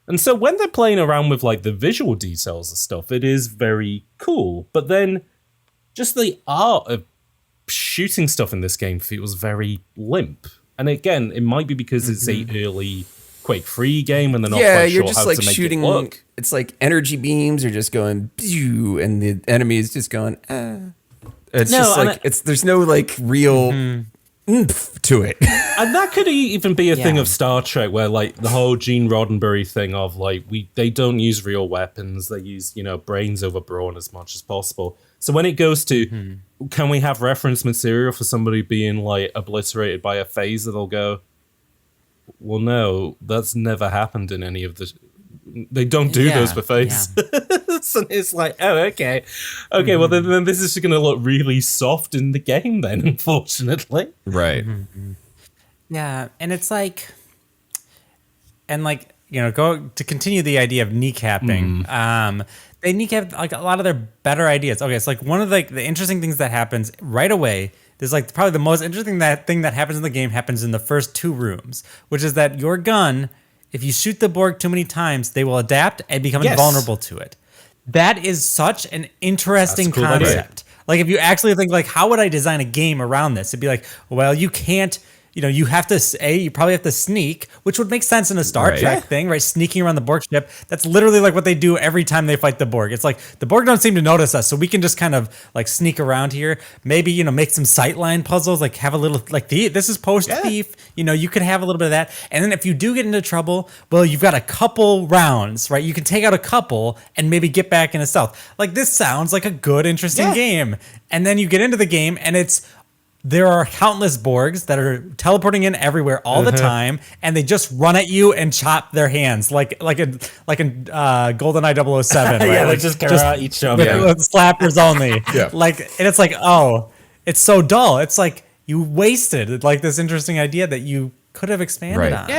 And so when they're playing around with like the visual details and stuff, it is very cool. But then just the art of shooting stuff in this game feels very limp. And again, it might be because it's a early Quake 3 game and they're not quite you're sure just how like to make shooting. it look. It's like energy beams are just going, pew, and the enemy is just going. It's No, just and like there's no like real oomph to it. And that could even be a thing of Star Trek, where like the whole Gene Roddenberry thing of like they don't use real weapons, they use brains over brawn as much as possible. So when it goes to can we have reference material for somebody being like obliterated by a phaser, they'll go, well, no, that's never happened in any of the. They don't do those for face. So it's like, oh, okay. Well, then this is going to look really soft in the game then, unfortunately. Right. Yeah, and it's like, and like go to continue the idea of kneecapping. They kneecap like a lot of their better ideas. Okay, it's like one of the interesting things that happens right away. There's like probably the most interesting thing that happens in the game happens in the first 2 rooms, which is that your gun, if you shoot the Borg too many times, they will adapt and become invulnerable to it. That is such an interesting concept. Like if you actually think like, how would I design a game around this? It'd be like, well, you can't. You have to you probably have to sneak, which would make sense in a Star Trek thing, right? Sneaking around the Borg ship. That's literally like what they do every time they fight the Borg. It's like the Borg don't seem to notice us, so we can just kind of like sneak around here. Maybe, make some sightline puzzles, like have a little like this is post thief. You could have a little bit of that. And then if you do get into trouble, well, you've got a couple rounds, right? You can take out a couple and maybe get back into stealth. Like this sounds like a good, interesting game. And then you get into the game and there are countless Borgs that are teleporting in everywhere all the time, and they just run at you and chop their hands like in GoldenEye 007. Right? They just karate each other. Slappers only. And it's like, oh, it's so dull. It's like you wasted like this interesting idea that you could have expanded on.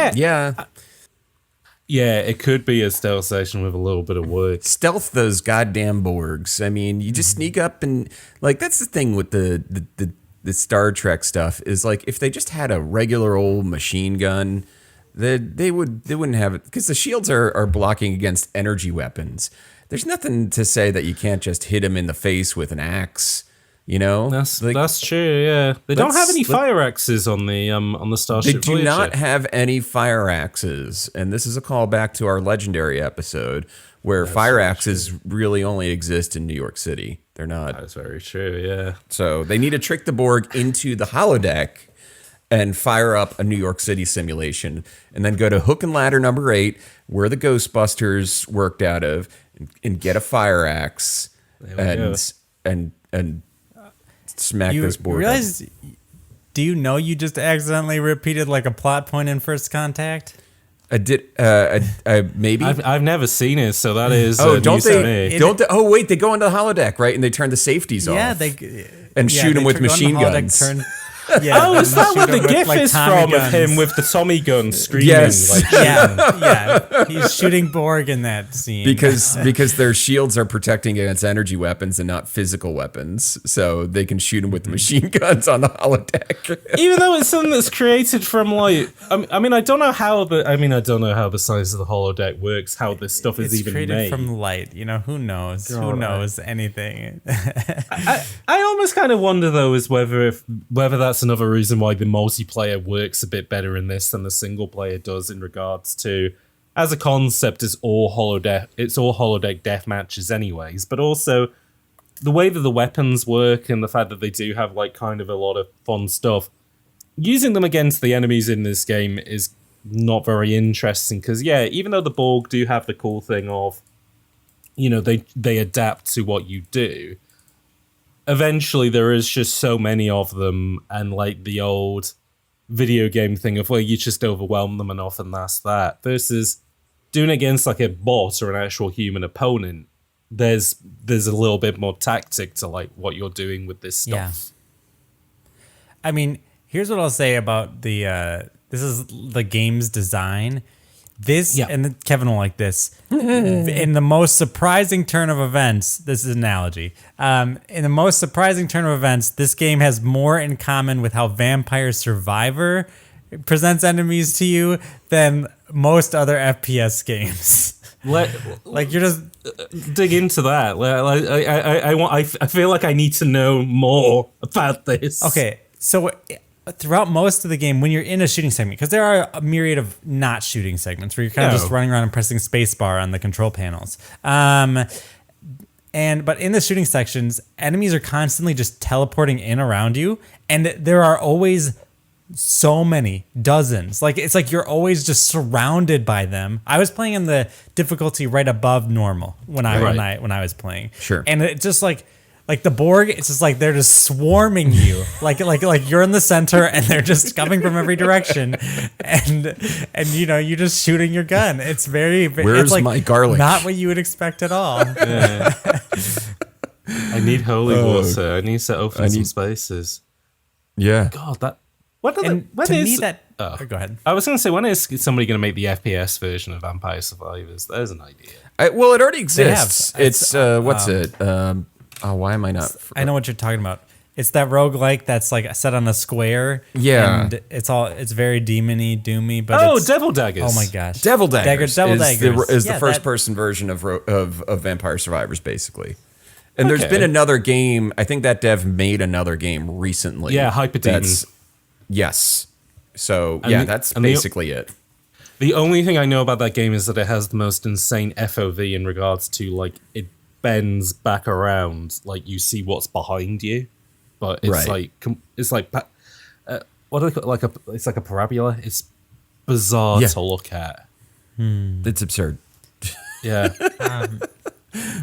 Yeah, it could be a stealth session with a little bit of work. Stealth those goddamn Borgs. I mean, you just sneak up and like that's the thing with the Star Trek stuff is like if they just had a regular old machine gun, they wouldn't have it because the shields are blocking against energy weapons. There's nothing to say that you can't just hit them in the face with an axe. That's true. Yeah, they don't have any fire axes on the Starship They do Voyager. not have any fire axes, and this is a callback to our legendary episode where fire axes really only exist in New York City. They're not. That's very true, yeah. So they need to trick the Borg into the holodeck and fire up a New York City simulation, and then go to hook and ladder number 8, where the Ghostbusters worked out of, and get a fire axe and smack this Borg. Do you know you just accidentally repeated like a plot point in First Contact? I did. Maybe I've never seen it, so that is don't news to they? me. Don't they, oh wait, they go into the holodeck, right? And they turn the safeties off. And shoot him with machine guns. Oh, is that where the GIF is from of him with the Tommy gun screaming? Yes. He's shooting Borg in that scene. Because their shields are protecting against energy weapons and not physical weapons, so they can shoot him with machine guns on the holodeck. Even though it's something that's created from like, I mean, I don't know how the size of the holodeck works, how this stuff is even created made. from light. Who knows? Who knows anything? I almost kind of wonder though, is whether that's another reason why the multiplayer works a bit better in this than the single player does in regards to, as a concept, it's all holodeck death matches anyways, but also the way that the weapons work and the fact that they do have like kind of a lot of fun stuff. Using them against the enemies in this game is not very interesting because even though the Borg do have the cool thing of, they adapt to what you do, eventually there is just so many of them, and like the old video game thing of where you just overwhelm them enough and that's that, versus doing it against like a bot or an actual human opponent. There's a little bit more tactic to like what you're doing with this stuff. I mean, here's what I'll say about this is the game's design. And Kevin will like this. In the most surprising turn of events, this is an analogy. In the most surprising turn of events, this game has more in common with how Vampire Survivor presents enemies to you than most other FPS games. Like you're just dig into that. I feel like I need to know more about this. Okay, so throughout most of the game, when you're in a shooting segment, because there are a myriad of not shooting segments where you're kind of just running around and pressing spacebar on the control panels. But in the shooting sections, enemies are constantly just teleporting in around you, and there are always so many, dozens. Like it's like you're always just surrounded by them. I was playing in the difficulty right above normal when I was playing. Sure. And it's just like the Borg, it's just like they're just swarming you, like you're in the center and they're just coming from every direction, and you're just shooting your gun. It's Where's like my garlic? Not what you would expect at all. Yeah. I need holy water. I need to open some spaces. Yeah. God, To me, that. Go ahead. I was going to say, when is somebody going to make the FPS version of Vampire Survivors? There's an idea. Well, it already exists. have. It's what's it? Why am I not? I know what you're talking about. It's that roguelike that's like set on a square. Yeah. And it's very demon-y, doomy, but Devil Daggers. Oh my gosh. Devil Daggers Devil Daggers. is Yeah, the first that- person version of Vampire Survivors, basically. And there's been another game. I think that dev made another game recently. Yeah, Hyperdemon. Yes. So that's and basically it. The only thing I know about that game is that it has the most insane FOV in regards to like it bends back around, like you see what's behind you, but it's Right. what do they call it? It's like a parabola. It's bizarre to look at. It's absurd. Yeah,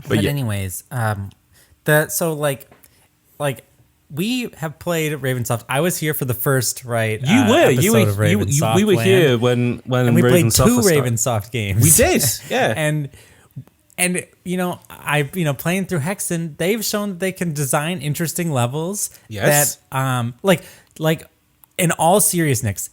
But yeah. anyways, we have played Ravensoft. I was here for the first you episode of Ravensoft we were Land. here when And we played Ravensoft two was starting. Ravensoft games. We did, yeah. and playing through Hexen, they've shown that they can design interesting levels. Yes. That like in all seriousness,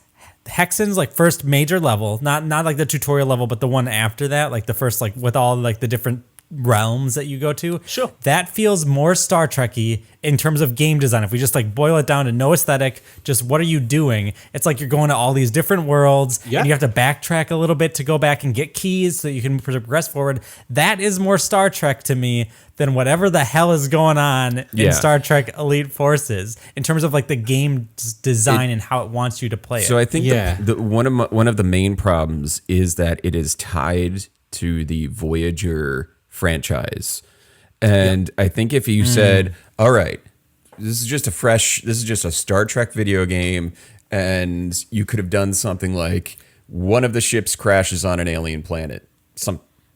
Hexen's like first major level, not like the tutorial level, but the one after that, like the first like with all like the different realms that you go to. Sure. That feels more Star Trek-y in terms of game design. If we just like boil it down to no aesthetic, just what are you doing? It's like you're going to all these different worlds and you have to backtrack a little bit to go back and get keys so you can progress forward. That is more Star Trek to me than whatever the hell is going on in Star Trek Elite Forces in terms of like the game design and how it wants you to play it. So I think Yeah. one of the main problems is that it is tied to the Voyager franchise. And I think if you said, all right, this is just a Star Trek video game, and you could have done something like one of the ships crashes on an alien planet,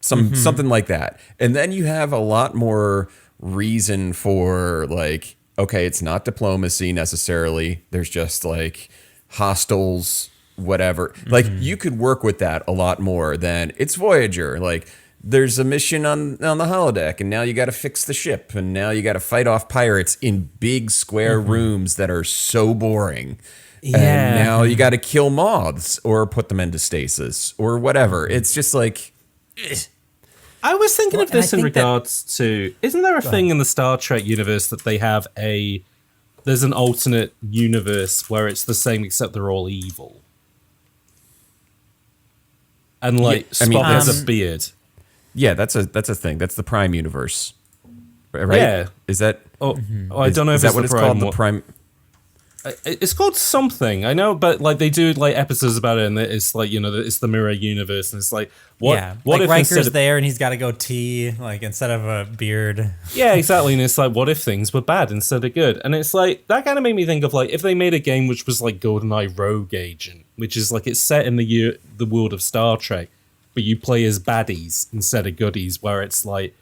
something like that. And then you have a lot more reason for like, okay, it's not diplomacy necessarily. There's just like hostiles, whatever. Like you could work with that a lot more than it's Voyager. Like there's a mission on the holodeck, and now you got to fix the ship, and now you got to fight off pirates in big square rooms that are so boring. Yeah. And now you got to kill moths or put them into stasis or whatever. It's just like, I was thinking of and I this in think that- regards to, isn't there a thing in the Star Trek universe that they have there's an alternate universe where it's the same except they're all evil? And like I mean, Spock has that's- a beard. yeah, that's a thing. That's the Prime universe, right? Yeah. Is that? Oh, I don't know if is that it's what the it's Prime called? The one. Prime. It's called something, I know, but like they do like episodes about it, and it's like it's the mirror universe, and it's like what like if Riker's instead of, there and he's got to go tea like instead of a beard. yeah, exactly, and it's like what if things were bad instead of good, and it's like that kind of made me think of like if they made a game which was like GoldenEye Rogue Agent, which is like it's set in the world of Star Trek, but you play as baddies instead of goodies, where it's like.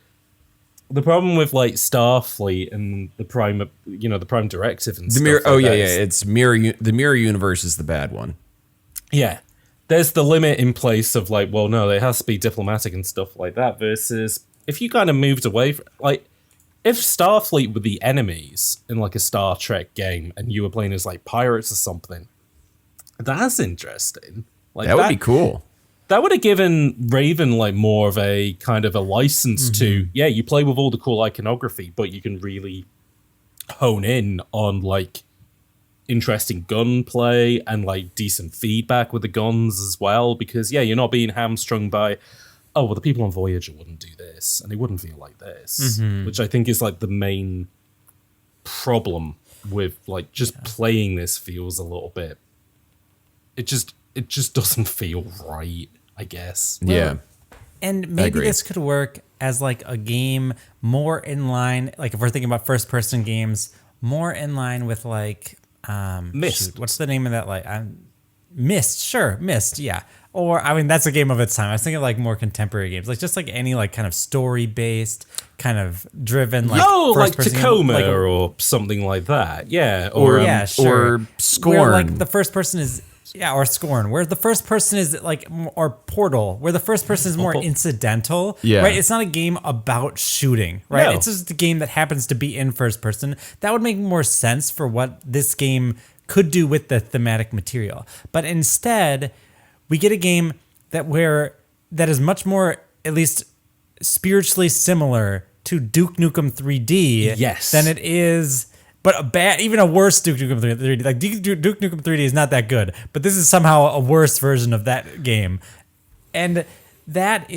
The problem with like Starfleet and the Prime, the Prime Directive and The stuff mirror. like Oh yeah, that yeah. is- It's mirror. The mirror universe is the bad one. Yeah. There's the limit in place of like, well, no, it has to be diplomatic and stuff like that. Versus if you kind of moved away from like, if Starfleet were the enemies in like a Star Trek game and you were playing as like pirates or something, that's interesting. Like That would be cool. That would have given Raven like more of a kind of a license to, yeah, you play with all the cool iconography, but you can really hone in on like interesting gunplay and like decent feedback with the guns as well. Because yeah, you're not being hamstrung by, oh, well, the people on Voyager wouldn't do this and they wouldn't feel like this, which I think is like the main problem with like just playing this feels a little bit. It just doesn't feel right, I guess. Yeah. And maybe agree. this could work as like a game more in line, like if we're thinking about first person games, more in line with like Myst. what's the name of that? Like Myst, sure, Myst, yeah. Or I mean that's a game of its time. I was thinking of like more contemporary games, like just like any like kind of story based, kind of driven like like first-person game, Tacoma like or something like that. Yeah. Or yeah, sure. or Scorn. Where like the first person is or Scorn, where the first person is like, or Portal, where the first person is more incidental, Yeah. right? It's not a game about shooting, right? No. It's just a game that happens to be in first person. That would make more sense for what this game could do with the thematic material. But instead, we get a game that is much more, at least spiritually similar to Duke Nukem 3D Yes. than it is, but even a worse Duke Nukem 3D. Like Duke Nukem 3D is not that good, but this is somehow a worse version of that game. And that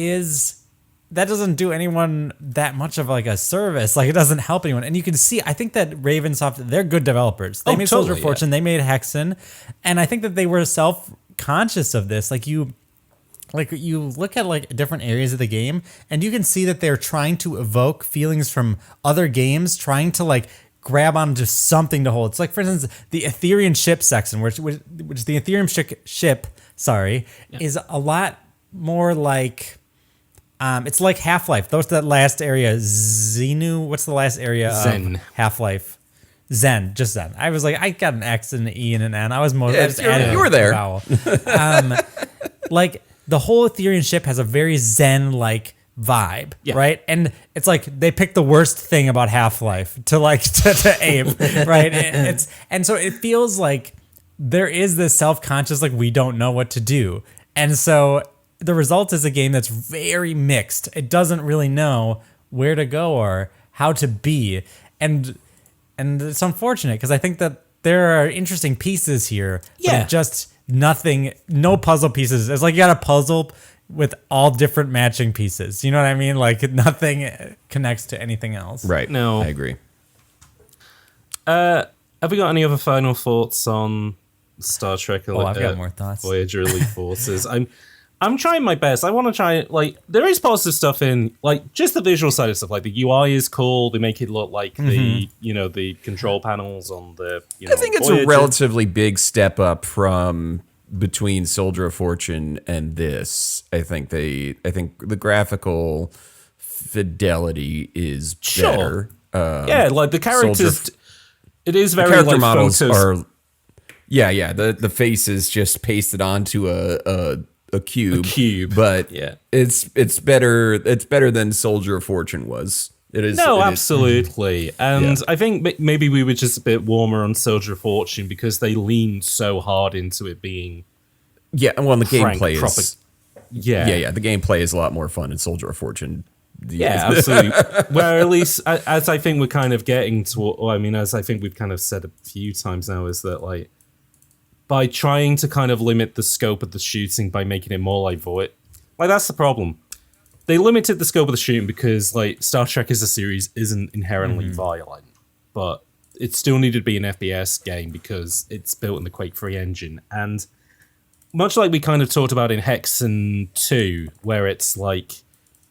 doesn't do anyone that much of like a service. Like it doesn't help anyone. And you can see, I think that Ravensoft, they're good developers. They made Soldier of Fortune, they made Hexen, and I think that they were self-conscious of this. Like you look at like different areas of the game and you can see that they're trying to evoke feelings from other games, trying to like grab onto something to hold. It's like, for instance, the Ethereum ship section, which the Ethereum ship, is a lot more like, it's like Half-Life. That last area, Xenu, what's the last area Zen. of Half-Life? Zen, just Zen. I was like, I got an X and an E and an N. I was more. You were there. Like the whole Ethereum ship has a very Zen-like vibe, right? And it's like they picked the worst thing about Half-Life to aim, right? And so it feels like there is this self-conscious, like we don't know what to do, and so the result is a game that's very mixed. It doesn't really know where to go or how to be, and it's unfortunate because I think that there are interesting pieces here. Yeah. But just nothing, no puzzle pieces. It's like you got a puzzle with all different matching pieces. You know what I mean? Like nothing connects to anything else. Right. No. I agree. Have we got any other final thoughts on Star Trek? I've got more thoughts. Voyager Elite Forces. I'm trying my best. I want to try, like, there is positive stuff in, like, just the visual side of stuff. Like, the UI is cool. They make it look like the control panels on the, I think it's Voyager. a relatively big step up from between Soldier of Fortune and this. I think the graphical fidelity is better. Yeah, like, the characters, it is very, the character like, models photos. are, the face is just pasted onto a cube, but it's better than Soldier of Fortune was. It is. No, it absolutely. And I think maybe we were just a bit warmer on Soldier of Fortune because they leaned so hard into it being the gameplay is proper. The gameplay is a lot more fun in Soldier of Fortune. Yeah, absolutely. Well, at least as I think we're kind of getting to, as I think we've kind of said a few times now, is that like, by trying to kind of limit the scope of the shooting by making it more like Void. Like, that's the problem. They limited the scope of the shooting because, like, Star Trek as a series isn't inherently violent. But it still needed to be an FPS game because it's built in the Quake 3 engine. And much like we kind of talked about in Hexen 2, where it's, like,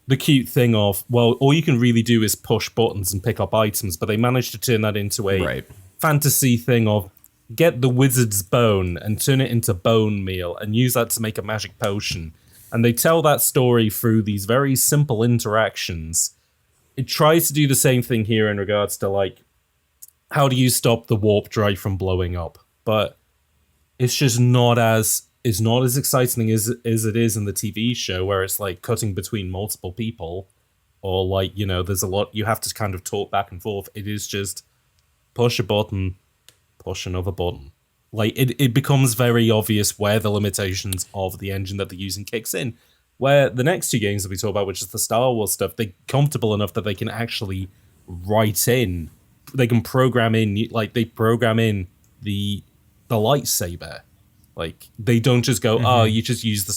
the cute thing of, well, all you can really do is push buttons and pick up items, but they managed to turn that into a fantasy thing of, get the wizard's bone and turn it into bone meal and use that to make a magic potion. And they tell that story through these very simple interactions. It tries to do the same thing here in regards to, like, how do you stop the warp drive from blowing up? But it's just not as exciting as it is in the TV show, where it's like cutting between multiple people, or like, there's a lot you have to kind of talk back and forth. It is just push a button, push another button. Like, it becomes very obvious where the limitations of the engine that they're using kicks in. Where the next two games that we talk about, which is the Star Wars stuff, they're comfortable enough that they can actually write in, they can program in, like, they program in the lightsaber. Like, they don't just go, you just use the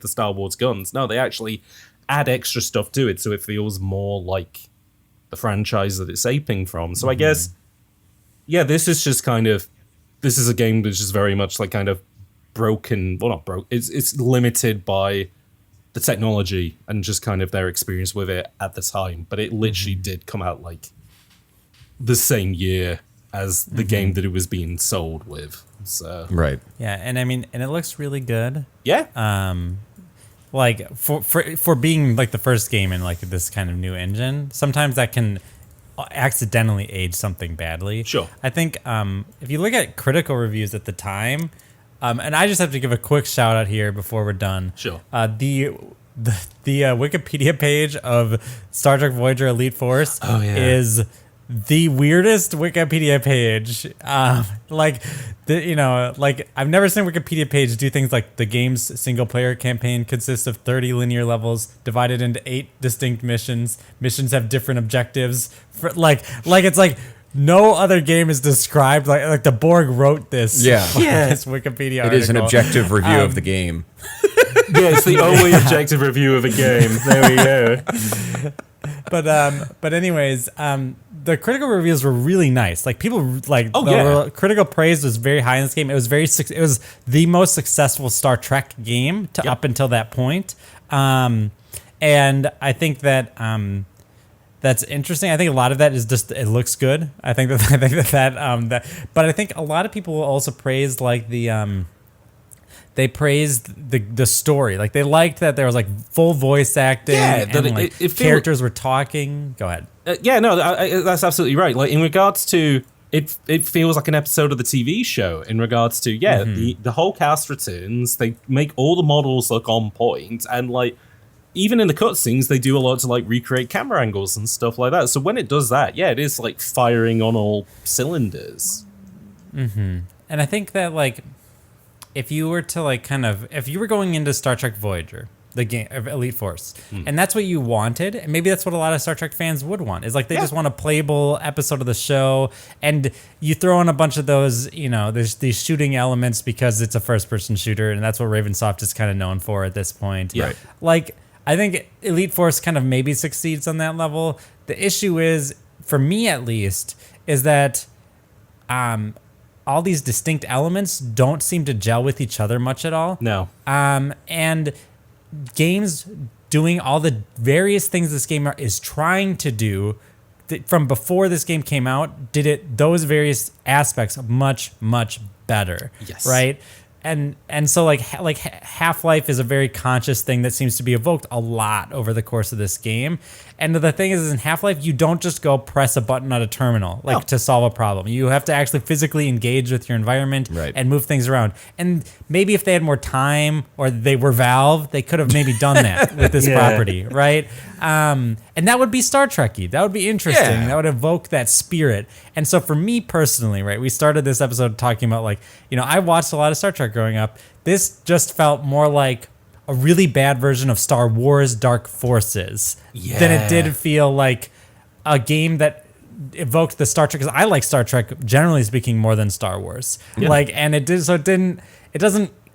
Star Wars guns. No, they actually add extra stuff to it, so it feels more like the franchise that it's aping from. So I guess, this is just kind of, this is a game that's just very much like kind of broken, well, not broke, it's limited by the technology and just kind of their experience with it at the time. But it literally did come out like the same year as the game that it was being sold with. So Right. Yeah, and I mean, and it looks really good. Yeah. Like for being like the first game in like this kind of new engine, sometimes that can accidentally age something badly. Sure. I think if you look at critical reviews at the time, and I just have to give a quick shout out here before we're done. Sure. The Wikipedia page of Star Trek Voyager Elite Force is the weirdest Wikipedia page. I've never seen a Wikipedia page do things like the game's single player campaign consists of 30 linear levels divided into 8 distinct missions. Missions have different objectives. It's like no other game is described like the Borg wrote this. Yeah. This Wikipedia article. It is an objective review of the game. Yeah, it's the only objective review of a game. There we go. But anyways, the critical reviews were really nice. Like people critical praise was very high in this game. It was it was the most successful Star Trek game up until that point. And I think that that's interesting. I think a lot of that is just it looks good. I think but I think a lot of people will also praise like they praised the story. Like they liked that there was like full voice acting and characters were talking. Go ahead. That's absolutely right. Like in regards to it feels like an episode of the TV show in regards to the whole cast returns. They make all the models look on point, and like even in the cutscenes they do a lot to like recreate camera angles and stuff like that. So when it does that, it is like firing on all cylinders. And I think that like if you were to like if you were going into Star Trek Voyager, the game of Elite Force, and that's what you wanted, and maybe that's what a lot of Star Trek fans would want, is like they just want a playable episode of the show, and you throw in a bunch of those, there's these shooting elements because it's a first-person shooter, and that's what Ravensoft is kind of known for at this point. Yeah. Like, I think Elite Force kind of maybe succeeds on that level. The issue is, for me at least, is that all these distinct elements don't seem to gel with each other much at all. No. And games doing all the various things this game is trying to do from before this game came out, those various aspects much, much better. Yes. Right? And so like Half-Life is a very conscious thing that seems to be evoked a lot over the course of this game. And the thing is in Half-Life, you don't just go press a button on a terminal to solve a problem. You have to actually physically engage with your environment and move things around. And maybe if they had more time or they were Valve, they could have maybe done that with this property, right? And that would be Star Trek-y. That would be interesting. Yeah. That would evoke that spirit. And so for me personally, right, we started this episode talking about I watched a lot of Star Trek growing up. This just felt more like a really bad version of Star Wars Dark Forces than it did feel like a game that evoked the Star Trek. Because I like Star Trek, generally speaking, more than Star Wars. Yeah. It doesn't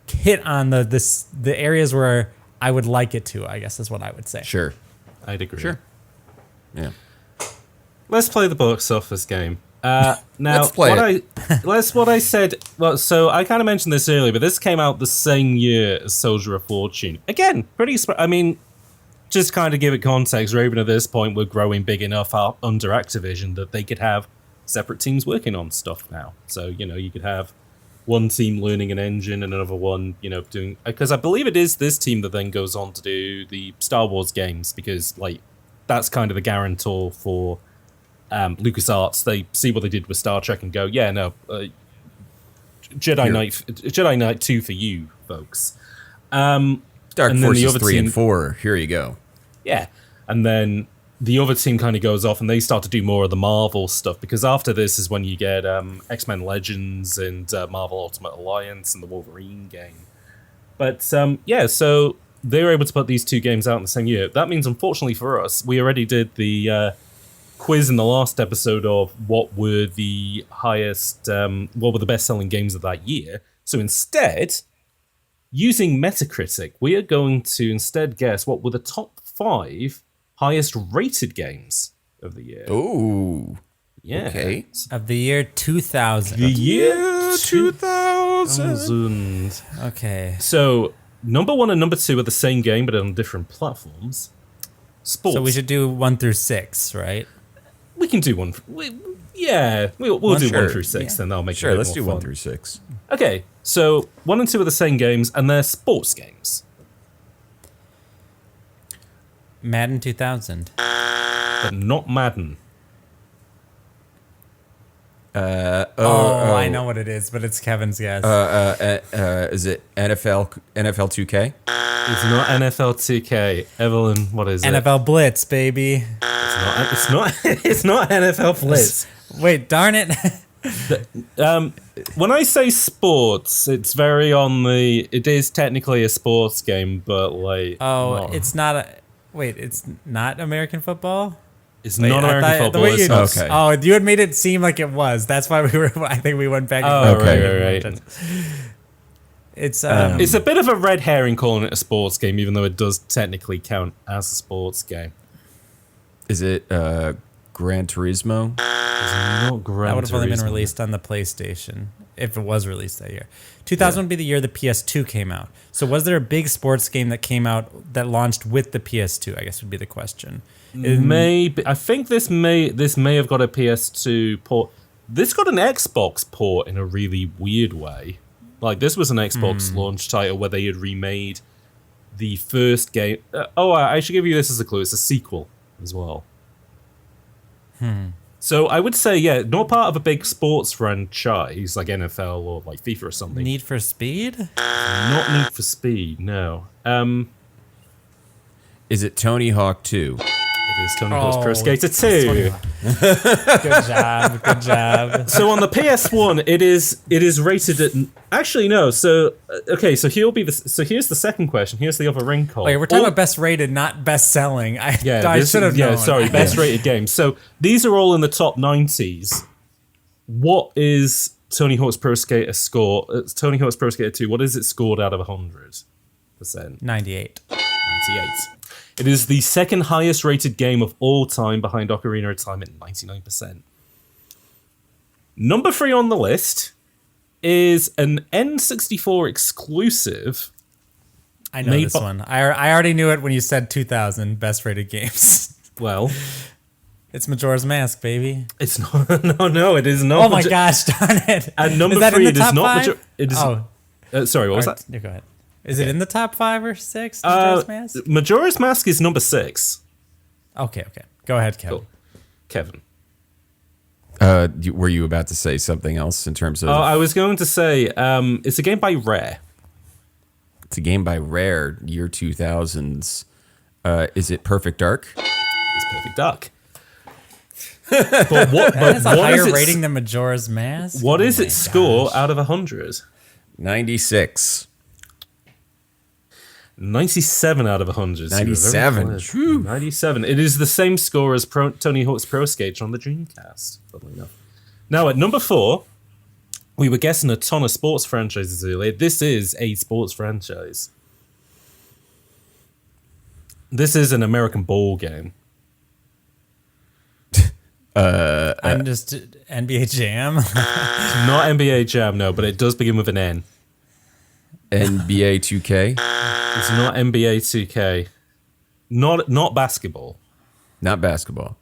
hit on the areas where I would like it to, I guess is what I would say. Sure. I'd agree. Sure. Yeah. Let's play the box office game. Now, Let's play what I said. Well, so I kind of mentioned this earlier, but this came out the same year as Soldier of Fortune. Again, just kind of give it context. Raven at this point were growing big enough under Activision that they could have separate teams working on stuff now. So you could have one team learning an engine and another one, doing, because I believe it is this team that then goes on to do the Star Wars games, because that's kind of the guarantor for LucasArts. They see what they did with Star Trek and go, Jedi Knight 2 for you folks. Dark Forces 3 and 4. Here you go. Yeah, and then the other team kind of goes off and they start to do more of the Marvel stuff, because after this is when you get X-Men Legends and Marvel Ultimate Alliance and the Wolverine game. But so they were able to put these two games out in the same year. That means, unfortunately for us, we already did the quiz in the last episode of what were the best-selling games of that year. So instead, using Metacritic, we are going to instead guess what were the top 5 highest-rated games of the year. Ooh. Yeah. Okay. Of the year 2000. The year 2000. Okay. So, number 1 and number 2 are the same game, but on different platforms. Sports. So we should do 1 through 6, right? We can do one. We'll do 1 through 6, then that'll make it a bit let's more do fun. 1 through 6. Okay, so 1 and 2 are the same games, and they're sports games. Madden 2000. But not Madden. I know what it is, but it's Kevin's guess. Is it NFL 2K? It's not NFL 2K. Evelyn, what is it? NFL Blitz, baby. It's It's not. It's not NFL Blitz. Wait, darn it. When I say sports, it's very on the. It is technically a sports game, but like. It's not a. Wait, it's not American football? It's not American football. It's not, okay. Oh, you had made it seem like it was. That's why we were. I think we went back. Oh, Okay. right. It's It's a bit of a red herring calling it a sports game, even though it does technically count as a sports game. Is it Gran Turismo? It's not Gran that would have only been Turismo. released on the PlayStation if it was released that year. 2000 would be the year the PS2 came out. So was there a big sports game that came out that launched with the PS2? I guess would be the question. Maybe I think this may have got a PS2 port. This got an Xbox port in a really weird way. Like this was an Xbox launch title where they had remade the first game. I should give you this as a clue. It's a sequel as well. So I would say, yeah, not part of a big sports franchise like NFL or like FIFA or something. Need for Speed? Not Need for Speed, no. Is it Tony Hawk 2? It is Tony Hawk's Pro Skater 2. Good job. So on the PS1, it is rated at. Actually, no. So okay. So here's the second question. Here's the other wrinkle. Wait, we're talking about best rated, not best selling. I should have known. Yeah, sorry, best rated games. So these are all in the top 90s. What is Tony Hawk's Pro Skater score? Tony Hawk's Pro Skater 2. What is it scored out of 100%? 98. 98. It is the second highest rated game of all time behind Ocarina of Time at 99%. Number 3 on the list is an N64 exclusive. I know this one. I already knew it when you said 2000 best rated games. Well, it's Majora's Mask, baby. it's not. No, it is not. Oh my gosh, darn it. And number is that 3, in it the is top not. 5? It is. Sorry, what was that? Yeah, go ahead. Is it in the top 5 or 6? Majora's Mask? Majora's Mask is number 6. Okay. Go ahead, Kevin. Cool. Kevin. Were you about to say something else in terms of? I was going to say it's a game by Rare. It's a game by Rare, year 2000s. Is it Perfect Dark? It's Perfect Dark. But That's a what higher is its- rating than Majora's Mask? What is my its score gosh. out of 100? 96. 97 out of 100. So 97. very close. 97. It is the same score as Tony Hawk's Pro Skater on the Dreamcast, funnily enough. Now, at number 4, we were guessing a ton of sports franchises earlier. This is a sports franchise. This is an American ball game. I'm just NBA Jam. Not NBA Jam, no, but it does begin with an N. NBA 2K? It's not NBA 2K. Not basketball. Not basketball.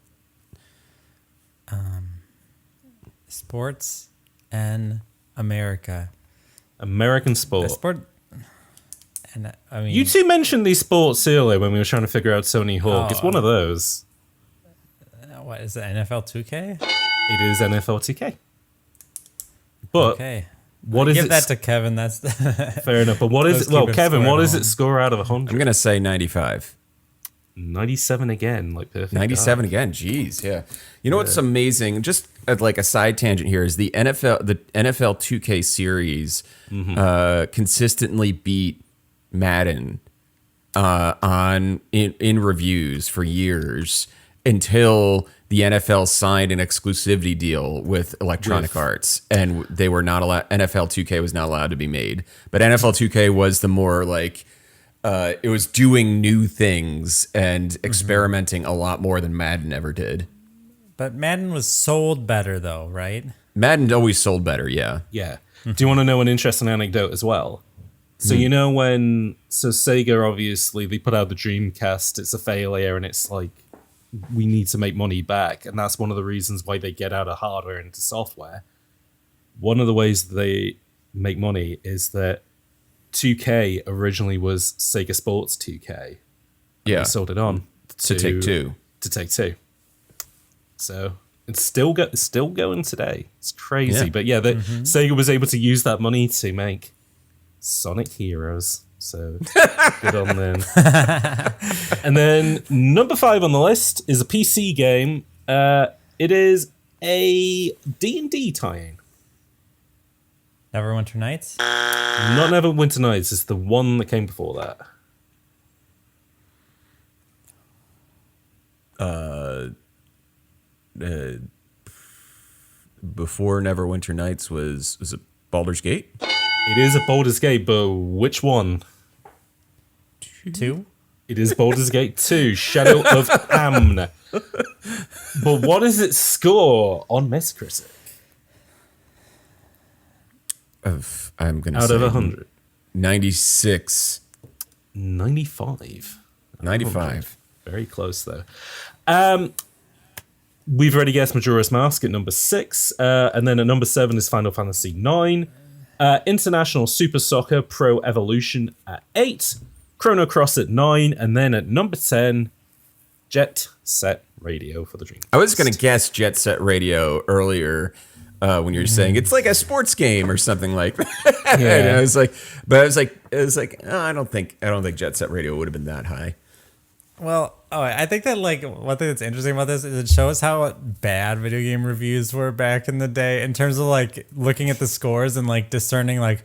Sports and America. American A sport. sport. And I mean, You two mentioned these sports earlier when we were trying to figure out Tony Hawk. It's one of those. what is it? NFL 2K? It is NFL 2K. But Okay. what is Give it? that to Kevin. That's Fair enough. But what is Let's it? Well, keep it Kevin, square what is home. it score out of I'm 100? going to say 95. 97 again, like perfect. 97 again. Jeez, yeah. You know what's amazing? Just like a side tangent here is the NFL 2K series consistently beat Madden in reviews for years until the NFL signed an exclusivity deal with Electronic Arts, and they were not allowed. NFL 2K was not allowed to be made, but NFL 2K was the more like. It was doing new things and experimenting a lot more than Madden ever did. But Madden was sold better though, right? Madden always sold better, yeah. Yeah. Do you want to know an interesting anecdote as well? So you know Sega obviously they put out the Dreamcast, it's a failure, and it's like we need to make money back, and that's one of the reasons why they get out of hardware into software. One of the ways they make money is that 2K originally was Sega Sports 2K. Yeah. They sold it on To Take-Two. To Take-Two. So it's still going today. It's crazy, Yeah. but yeah, Sega was able to use that money to make Sonic Heroes. So good on them. And then number 5 on the list is a PC game. It is a D&D tie-in. Neverwinter Nights? Not Neverwinter Nights. It's the one that came before that. Before Neverwinter Nights was it Baldur's Gate? It is a Baldur's Gate, but which one? 2? It is Baldur's Gate 2, Shadow of Amn. But what is its score on Metacritic? I'm going to Out say of 100. 96. 95. 95. Very close, though. We've already guessed Majora's Mask at number 6. And then at number 7 is Final Fantasy 9. International Super Soccer Pro Evolution at 8. Chrono Cross at 9. And then at number 10, Jet Set Radio for the Dreamcast. I was going to guess Jet Set Radio earlier when you were saying it's like a sports game or something like that. Yeah. And I was like, oh, I don't think Jet Set Radio would have been that high. Well, I think that like one thing that's interesting about this is it shows how bad video game reviews were back in the day in terms of like looking at the scores and like discerning like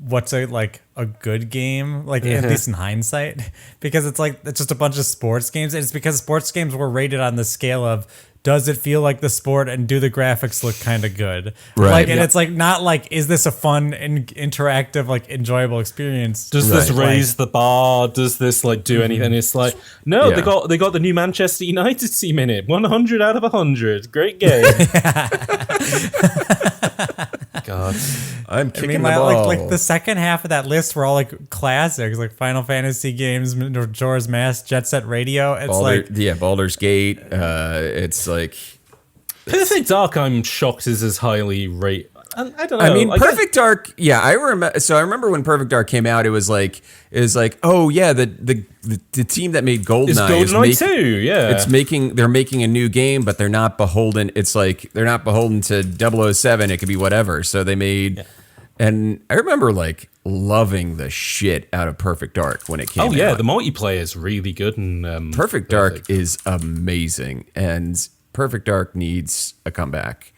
what's a good game, like at least in hindsight, because it's just a bunch of sports games. And it's because sports games were rated on the scale of does it feel like the sport and do the graphics look kind of good, Right. Like, and it's like not like is this a fun and interactive like enjoyable experience? Does this raise the bar? Does this like do anything? It's like no, Yeah. they got the new Manchester United team in it. 100 out of 100. Great game. God, I'm kicking the Meanwhile, ball. like the second half of that list were all like classics, like Final Fantasy games, Majora's Mask, Jet Set Radio. It's Baldur's Gate. It's like Perfect Dark. I'm shocked is as highly rated. I don't know. I mean, Perfect Dark. Yeah, I remember. So I remember when Perfect Dark came out. It was like, oh yeah, the team that made GoldenEye is GoldenEye 2. Yeah, they're making a new game, but they're not beholden. It's like they're not beholden to 007. It could be whatever. So they made, and I remember like loving the shit out of Perfect Dark when it came out. Oh yeah, the multiplayer is really good and Perfect Dark is amazing, and Perfect Dark needs a comeback.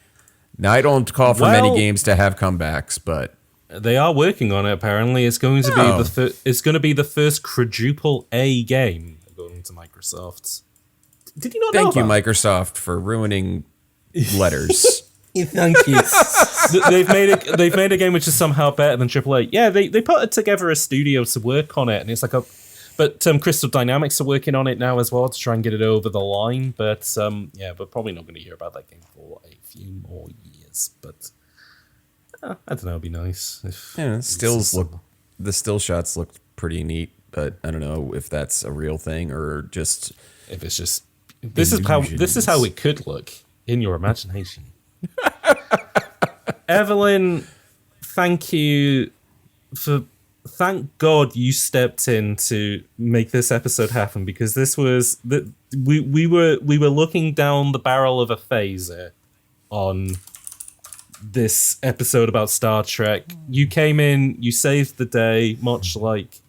Now, I don't call for many games to have comebacks, but they are working on it. Apparently, it's going to be the first quadruple A game according to Microsoft. Did you not know thank you, that? Microsoft, for ruining letters. Thank you. They've made a game which is somehow better than AAA. Yeah, they put together a studio to work on it, and it's like but Crystal Dynamics are working on it now as well to try and get it over the line. But we're probably not going to hear about that game for a few more years. But I don't know, it'd be nice. If The still shots look pretty neat, but I don't know if that's a real thing or just if it's just this is how it could look in your imagination. Evelyn, thank God you stepped in to make this episode happen, because this was we were looking down the barrel of a phaser on this episode about Star Trek. You came in, you saved the day, much like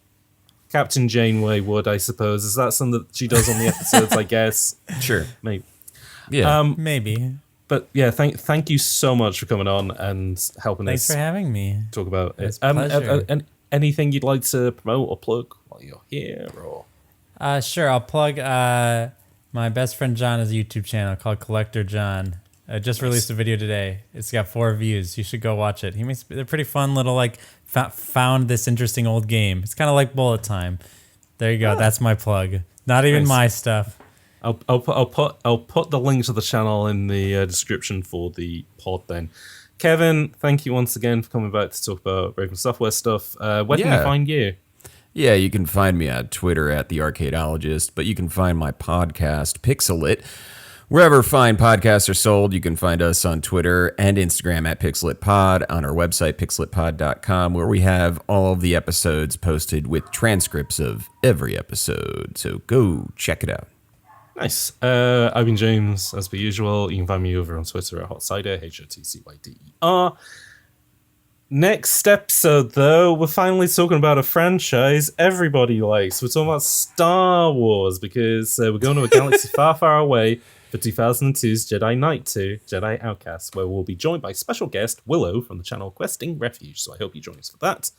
Captain Janeway would, I suppose. Is that something that she does on the episodes? I guess. sure, Maybe. yeah. maybe. But yeah, thank you so much for coming on and helping Thanks us for having me. talk about it. It's a pleasure. And anything you'd like to promote or plug while you're here? Or Sure, I'll plug my best friend John's YouTube channel called Collector John. I just released a video today. It's got 4 views. You should go watch it. They're pretty fun little like found this interesting old game. It's kind of like Bullet Time. There you go. That's my plug. Not even my stuff. I'll put the link to the channel in the description for the pod then. Kevin, thank you once again for coming back to talk about Raven Software stuff. Where can we find you? Yeah, you can find me on Twitter at The Arcadeologist, but you can find my podcast, PixelLit, wherever fine podcasts are sold. You can find us on Twitter and Instagram at PixelLitPod, on our website, pixelitpod.com, where we have all of the episodes posted with transcripts of every episode. So go check it out. Nice. I've been James, as per usual. You can find me over on Twitter at HotCyder, HOTCYDER. Next episode, though, we're finally talking about a franchise everybody likes. We're talking about Star Wars, because we're going to a galaxy far, far away for 2002's Jedi Knight 2, Jedi Outcast, where we'll be joined by special guest Willow from the channel Questing Refuge, so I hope you join us for that.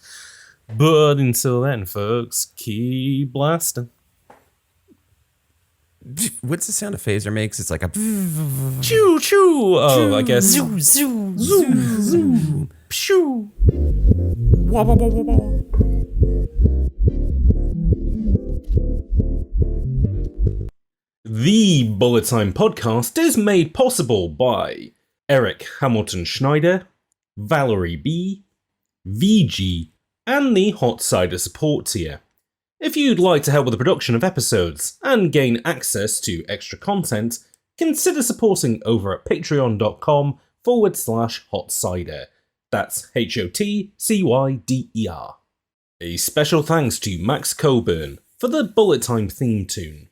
But until then, folks, keep blasting. What's the sound a phaser makes? It's like a Choo choo! Oh, I guess. zoom, zoom, zoom, zoom. Shoo! Wah, wah, wah, wah, wah. The Bullet Time podcast is made possible by Eric Hamilton Schneider, Valerie B, VG, and the Hot Cider support tier. If you'd like to help with the production of episodes and gain access to extra content, consider supporting over at patreon.com/Hot Cider. That's HOTCYDER. A special thanks to Max Coburn for the Bullet Time theme tune.